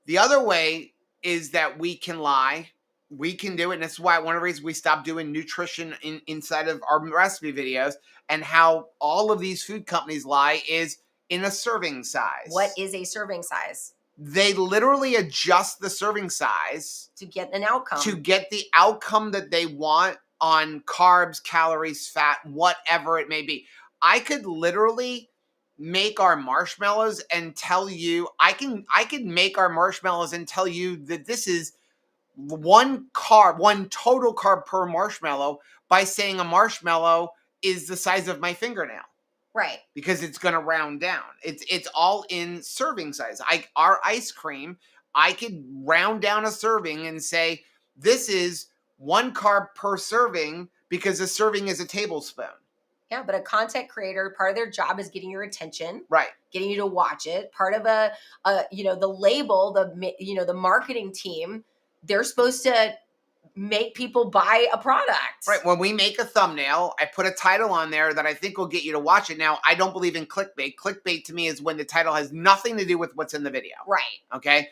Speaker 1: The other way is that we can lie. We can do it. And that's why one of the reasons we stopped doing nutrition inside of our recipe videos, and how all of these food companies lie is in a serving size.
Speaker 2: What is a serving size?
Speaker 1: They literally adjust the serving size
Speaker 2: to get an outcome.
Speaker 1: To get the outcome that they want on carbs, calories, fat, whatever it may be. I could literally make our marshmallows and tell you, I could make our marshmallows and tell you that this is 1 total carb per marshmallow by saying a marshmallow is the size of my fingernail.
Speaker 2: Right.
Speaker 1: Because it's going to round down. It's all in serving size. Our ice cream, I could round down a serving and say, this is 1 carb per serving because a serving is a tablespoon.
Speaker 2: Yeah, but a content creator, part of their job is getting your attention,
Speaker 1: right?
Speaker 2: Getting you to watch it. Part of the label, the marketing team, they're supposed to make people buy a product.
Speaker 1: Right. When we make a thumbnail, I put a title on there that I think will get you to watch it. Now, I don't believe in clickbait. Clickbait to me is when the title has nothing to do with what's in the video.
Speaker 2: Right.
Speaker 1: Okay.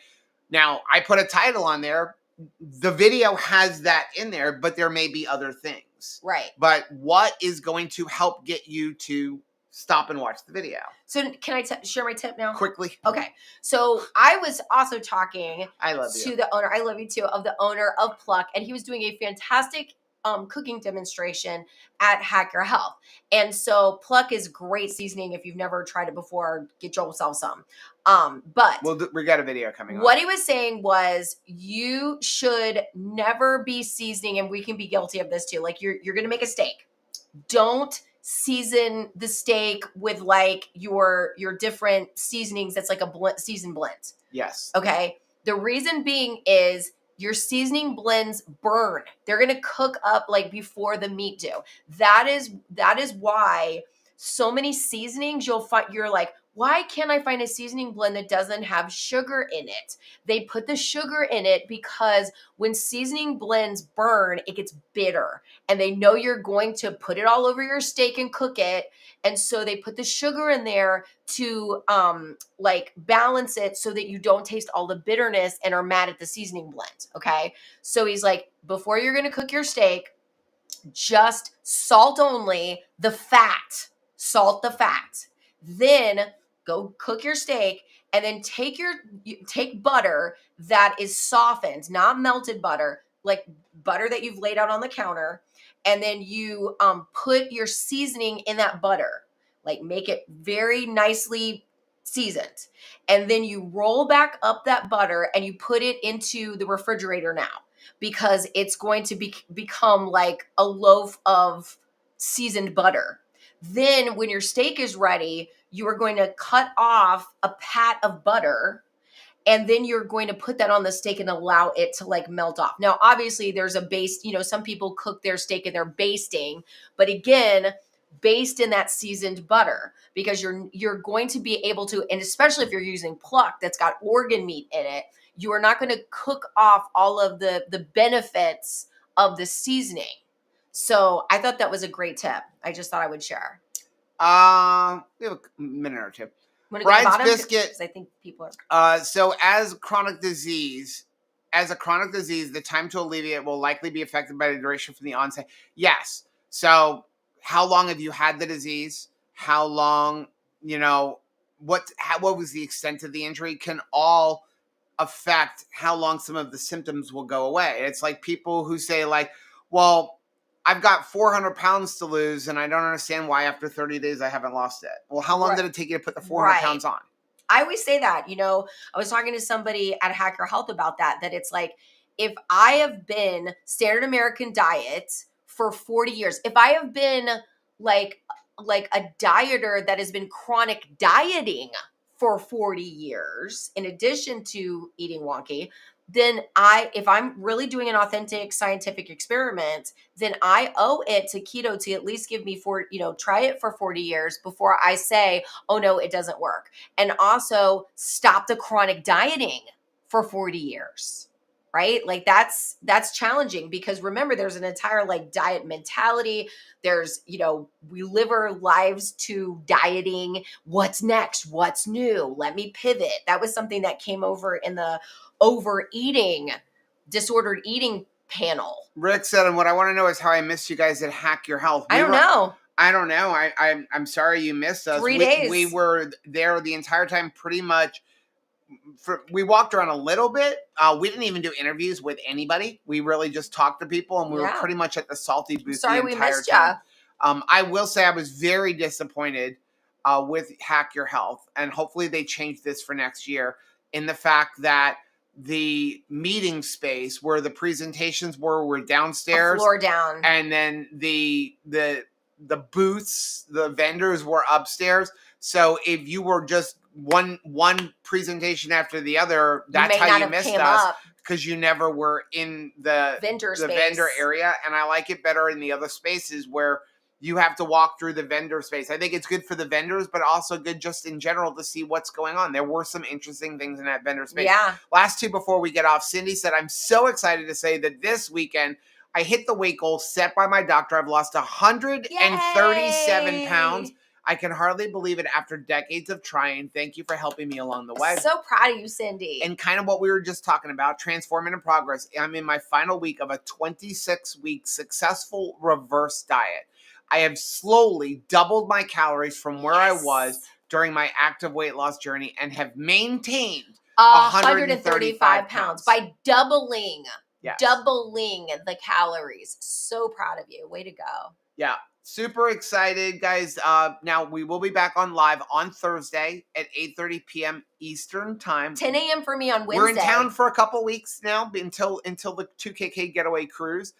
Speaker 1: Now, I put a title on there. The video has that in there, but there may be other things.
Speaker 2: Right.
Speaker 1: But what is going to help get you to stop and watch the video?
Speaker 2: So can I share my tip now?
Speaker 1: Quickly.
Speaker 2: Okay. So I was also talking
Speaker 1: I love
Speaker 2: to the owner, I love you too, of the owner of Pluck, and he was doing a fantastic cooking demonstration at Hack Your Health. And so Pluck is great seasoning. If you've never tried it before, get yourself some. But
Speaker 1: we got a video coming on.
Speaker 2: What he was saying was you should never be seasoning, and we can be guilty of this too. Like you're going to make a steak. Don't season the steak with like your different seasonings. That's like a seasoned blend.
Speaker 1: Yes.
Speaker 2: Okay. The reason being is your seasoning blends burn. They're going to cook up like before the meat do. That is why so many seasonings you'll find, you're like, why can't I find a seasoning blend that doesn't have sugar in it? They put the sugar in it because when seasoning blends burn, it gets bitter. And they know you're going to put it all over your steak and cook it. And so they put the sugar in there to like balance it so that you don't taste all the bitterness and are mad at the seasoning blend. Okay. So he's like, before you're going to cook your steak, just salt only the fat. Salt the fat. Then go cook your steak, and then take butter that is softened, not melted butter, like butter that you've laid out on the counter, and then you put your seasoning in that butter, like make it very nicely seasoned, and then you roll back up that butter and you put it into the refrigerator now, because it's going to become like a loaf of seasoned butter. Then when your steak is ready, you are going to cut off a pat of butter, and then you're going to put that on the steak and allow it to like melt off. Now, obviously there's a base, some people cook their steak and they're basting, but again, baste in that seasoned butter, because you're going to be able to, and especially if you're using Pluck that's got organ meat in it, you are not going to cook off all of the benefits of the seasoning. So I thought that was a great tip. I just thought I would share.
Speaker 1: We have a minute or two. Bride's biscuit.
Speaker 2: I think people are.
Speaker 1: So as a chronic disease, the time to alleviate will likely be affected by the duration from the onset. Yes. So how long have you had the disease? How long, what was the extent of the injury? Can all affect how long some of the symptoms will go away. It's like people who say like, well, I've got 400 pounds to lose and I don't understand why after 30 days I haven't lost it. Well, how long
Speaker 2: Right.
Speaker 1: did it take you to put the 400
Speaker 2: Right.
Speaker 1: pounds on?
Speaker 2: I always say that, I was talking to somebody at Hack Your Health about that it's like, if I have been standard American diet for 40 years, if I have been like a dieter that has been chronic dieting for 40 years, in addition to eating wonky, then if I'm really doing an authentic scientific experiment, then I owe it to keto to at least give me try it for 40 years before I say, oh no, it doesn't work. And also stop the chronic dieting for 40 years. Right? Like that's challenging, because remember, there's an entire like diet mentality. There's, we live our lives to dieting. What's next? What's new? Let me pivot. That was something that came over in the overeating, disordered eating panel.
Speaker 1: Rick said, and what I want to know is how I missed you guys at Hack Your Health.
Speaker 2: I don't know.
Speaker 1: I'm sorry you missed us.
Speaker 2: 3 days.
Speaker 1: We were there the entire time, pretty much. We walked around a little bit. We didn't even do interviews with anybody. We really just talked to people, and we were pretty much at the salty booth
Speaker 2: Sorry
Speaker 1: the entire
Speaker 2: we missed
Speaker 1: time.
Speaker 2: Ya.
Speaker 1: I will say I was very disappointed with Hack Your Health, and hopefully they change this for next year, in the fact that the meeting space where the presentations were downstairs,
Speaker 2: A floor down,
Speaker 1: and then the booths, the vendors were upstairs. So if you were just one presentation after the other, that's how you missed us, because you never were in the vendor area. And I like it better in the other spaces where you have to walk through the vendor space. I think it's good for the vendors, but also good just in general to see what's going on. There were some interesting things in that vendor space.
Speaker 2: Yeah.
Speaker 1: Last two before we get off, Cindy said, I'm so excited to say that this weekend I hit the weight goal set by my doctor. I've lost 137 pounds. I can hardly believe it after decades of trying. Thank you for helping me along the way.
Speaker 2: So proud of you, Cindy.
Speaker 1: And kind of what we were just talking about, transformative progress. I'm in my final week of a 26-week successful reverse diet. I have slowly doubled my calories from where I was during my active weight loss journey and have maintained 135 pounds
Speaker 2: by doubling the calories. So proud of you. Way to go.
Speaker 1: Yeah. Super excited, guys. Now, we will be back on live on Thursday at 8:30 p.m. Eastern time.
Speaker 2: 10 a.m. for me on Wednesday.
Speaker 1: We're in town for a couple weeks now until the 2KK getaway cruise.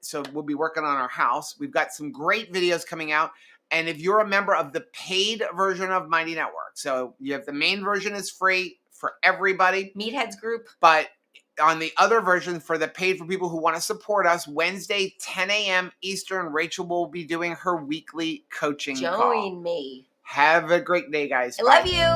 Speaker 1: So we'll be working on our house. We've got some great videos coming out. And if you're a member of the paid version of Mighty Network, so you have the main version is free for everybody.
Speaker 2: Meatheads group.
Speaker 1: But on the other version, for the paid, for people who want to support us, Wednesday, 10 a.m. Eastern, Rachel will be doing her weekly coaching call.
Speaker 2: Join me.
Speaker 1: Have a great day, guys.
Speaker 2: I love you.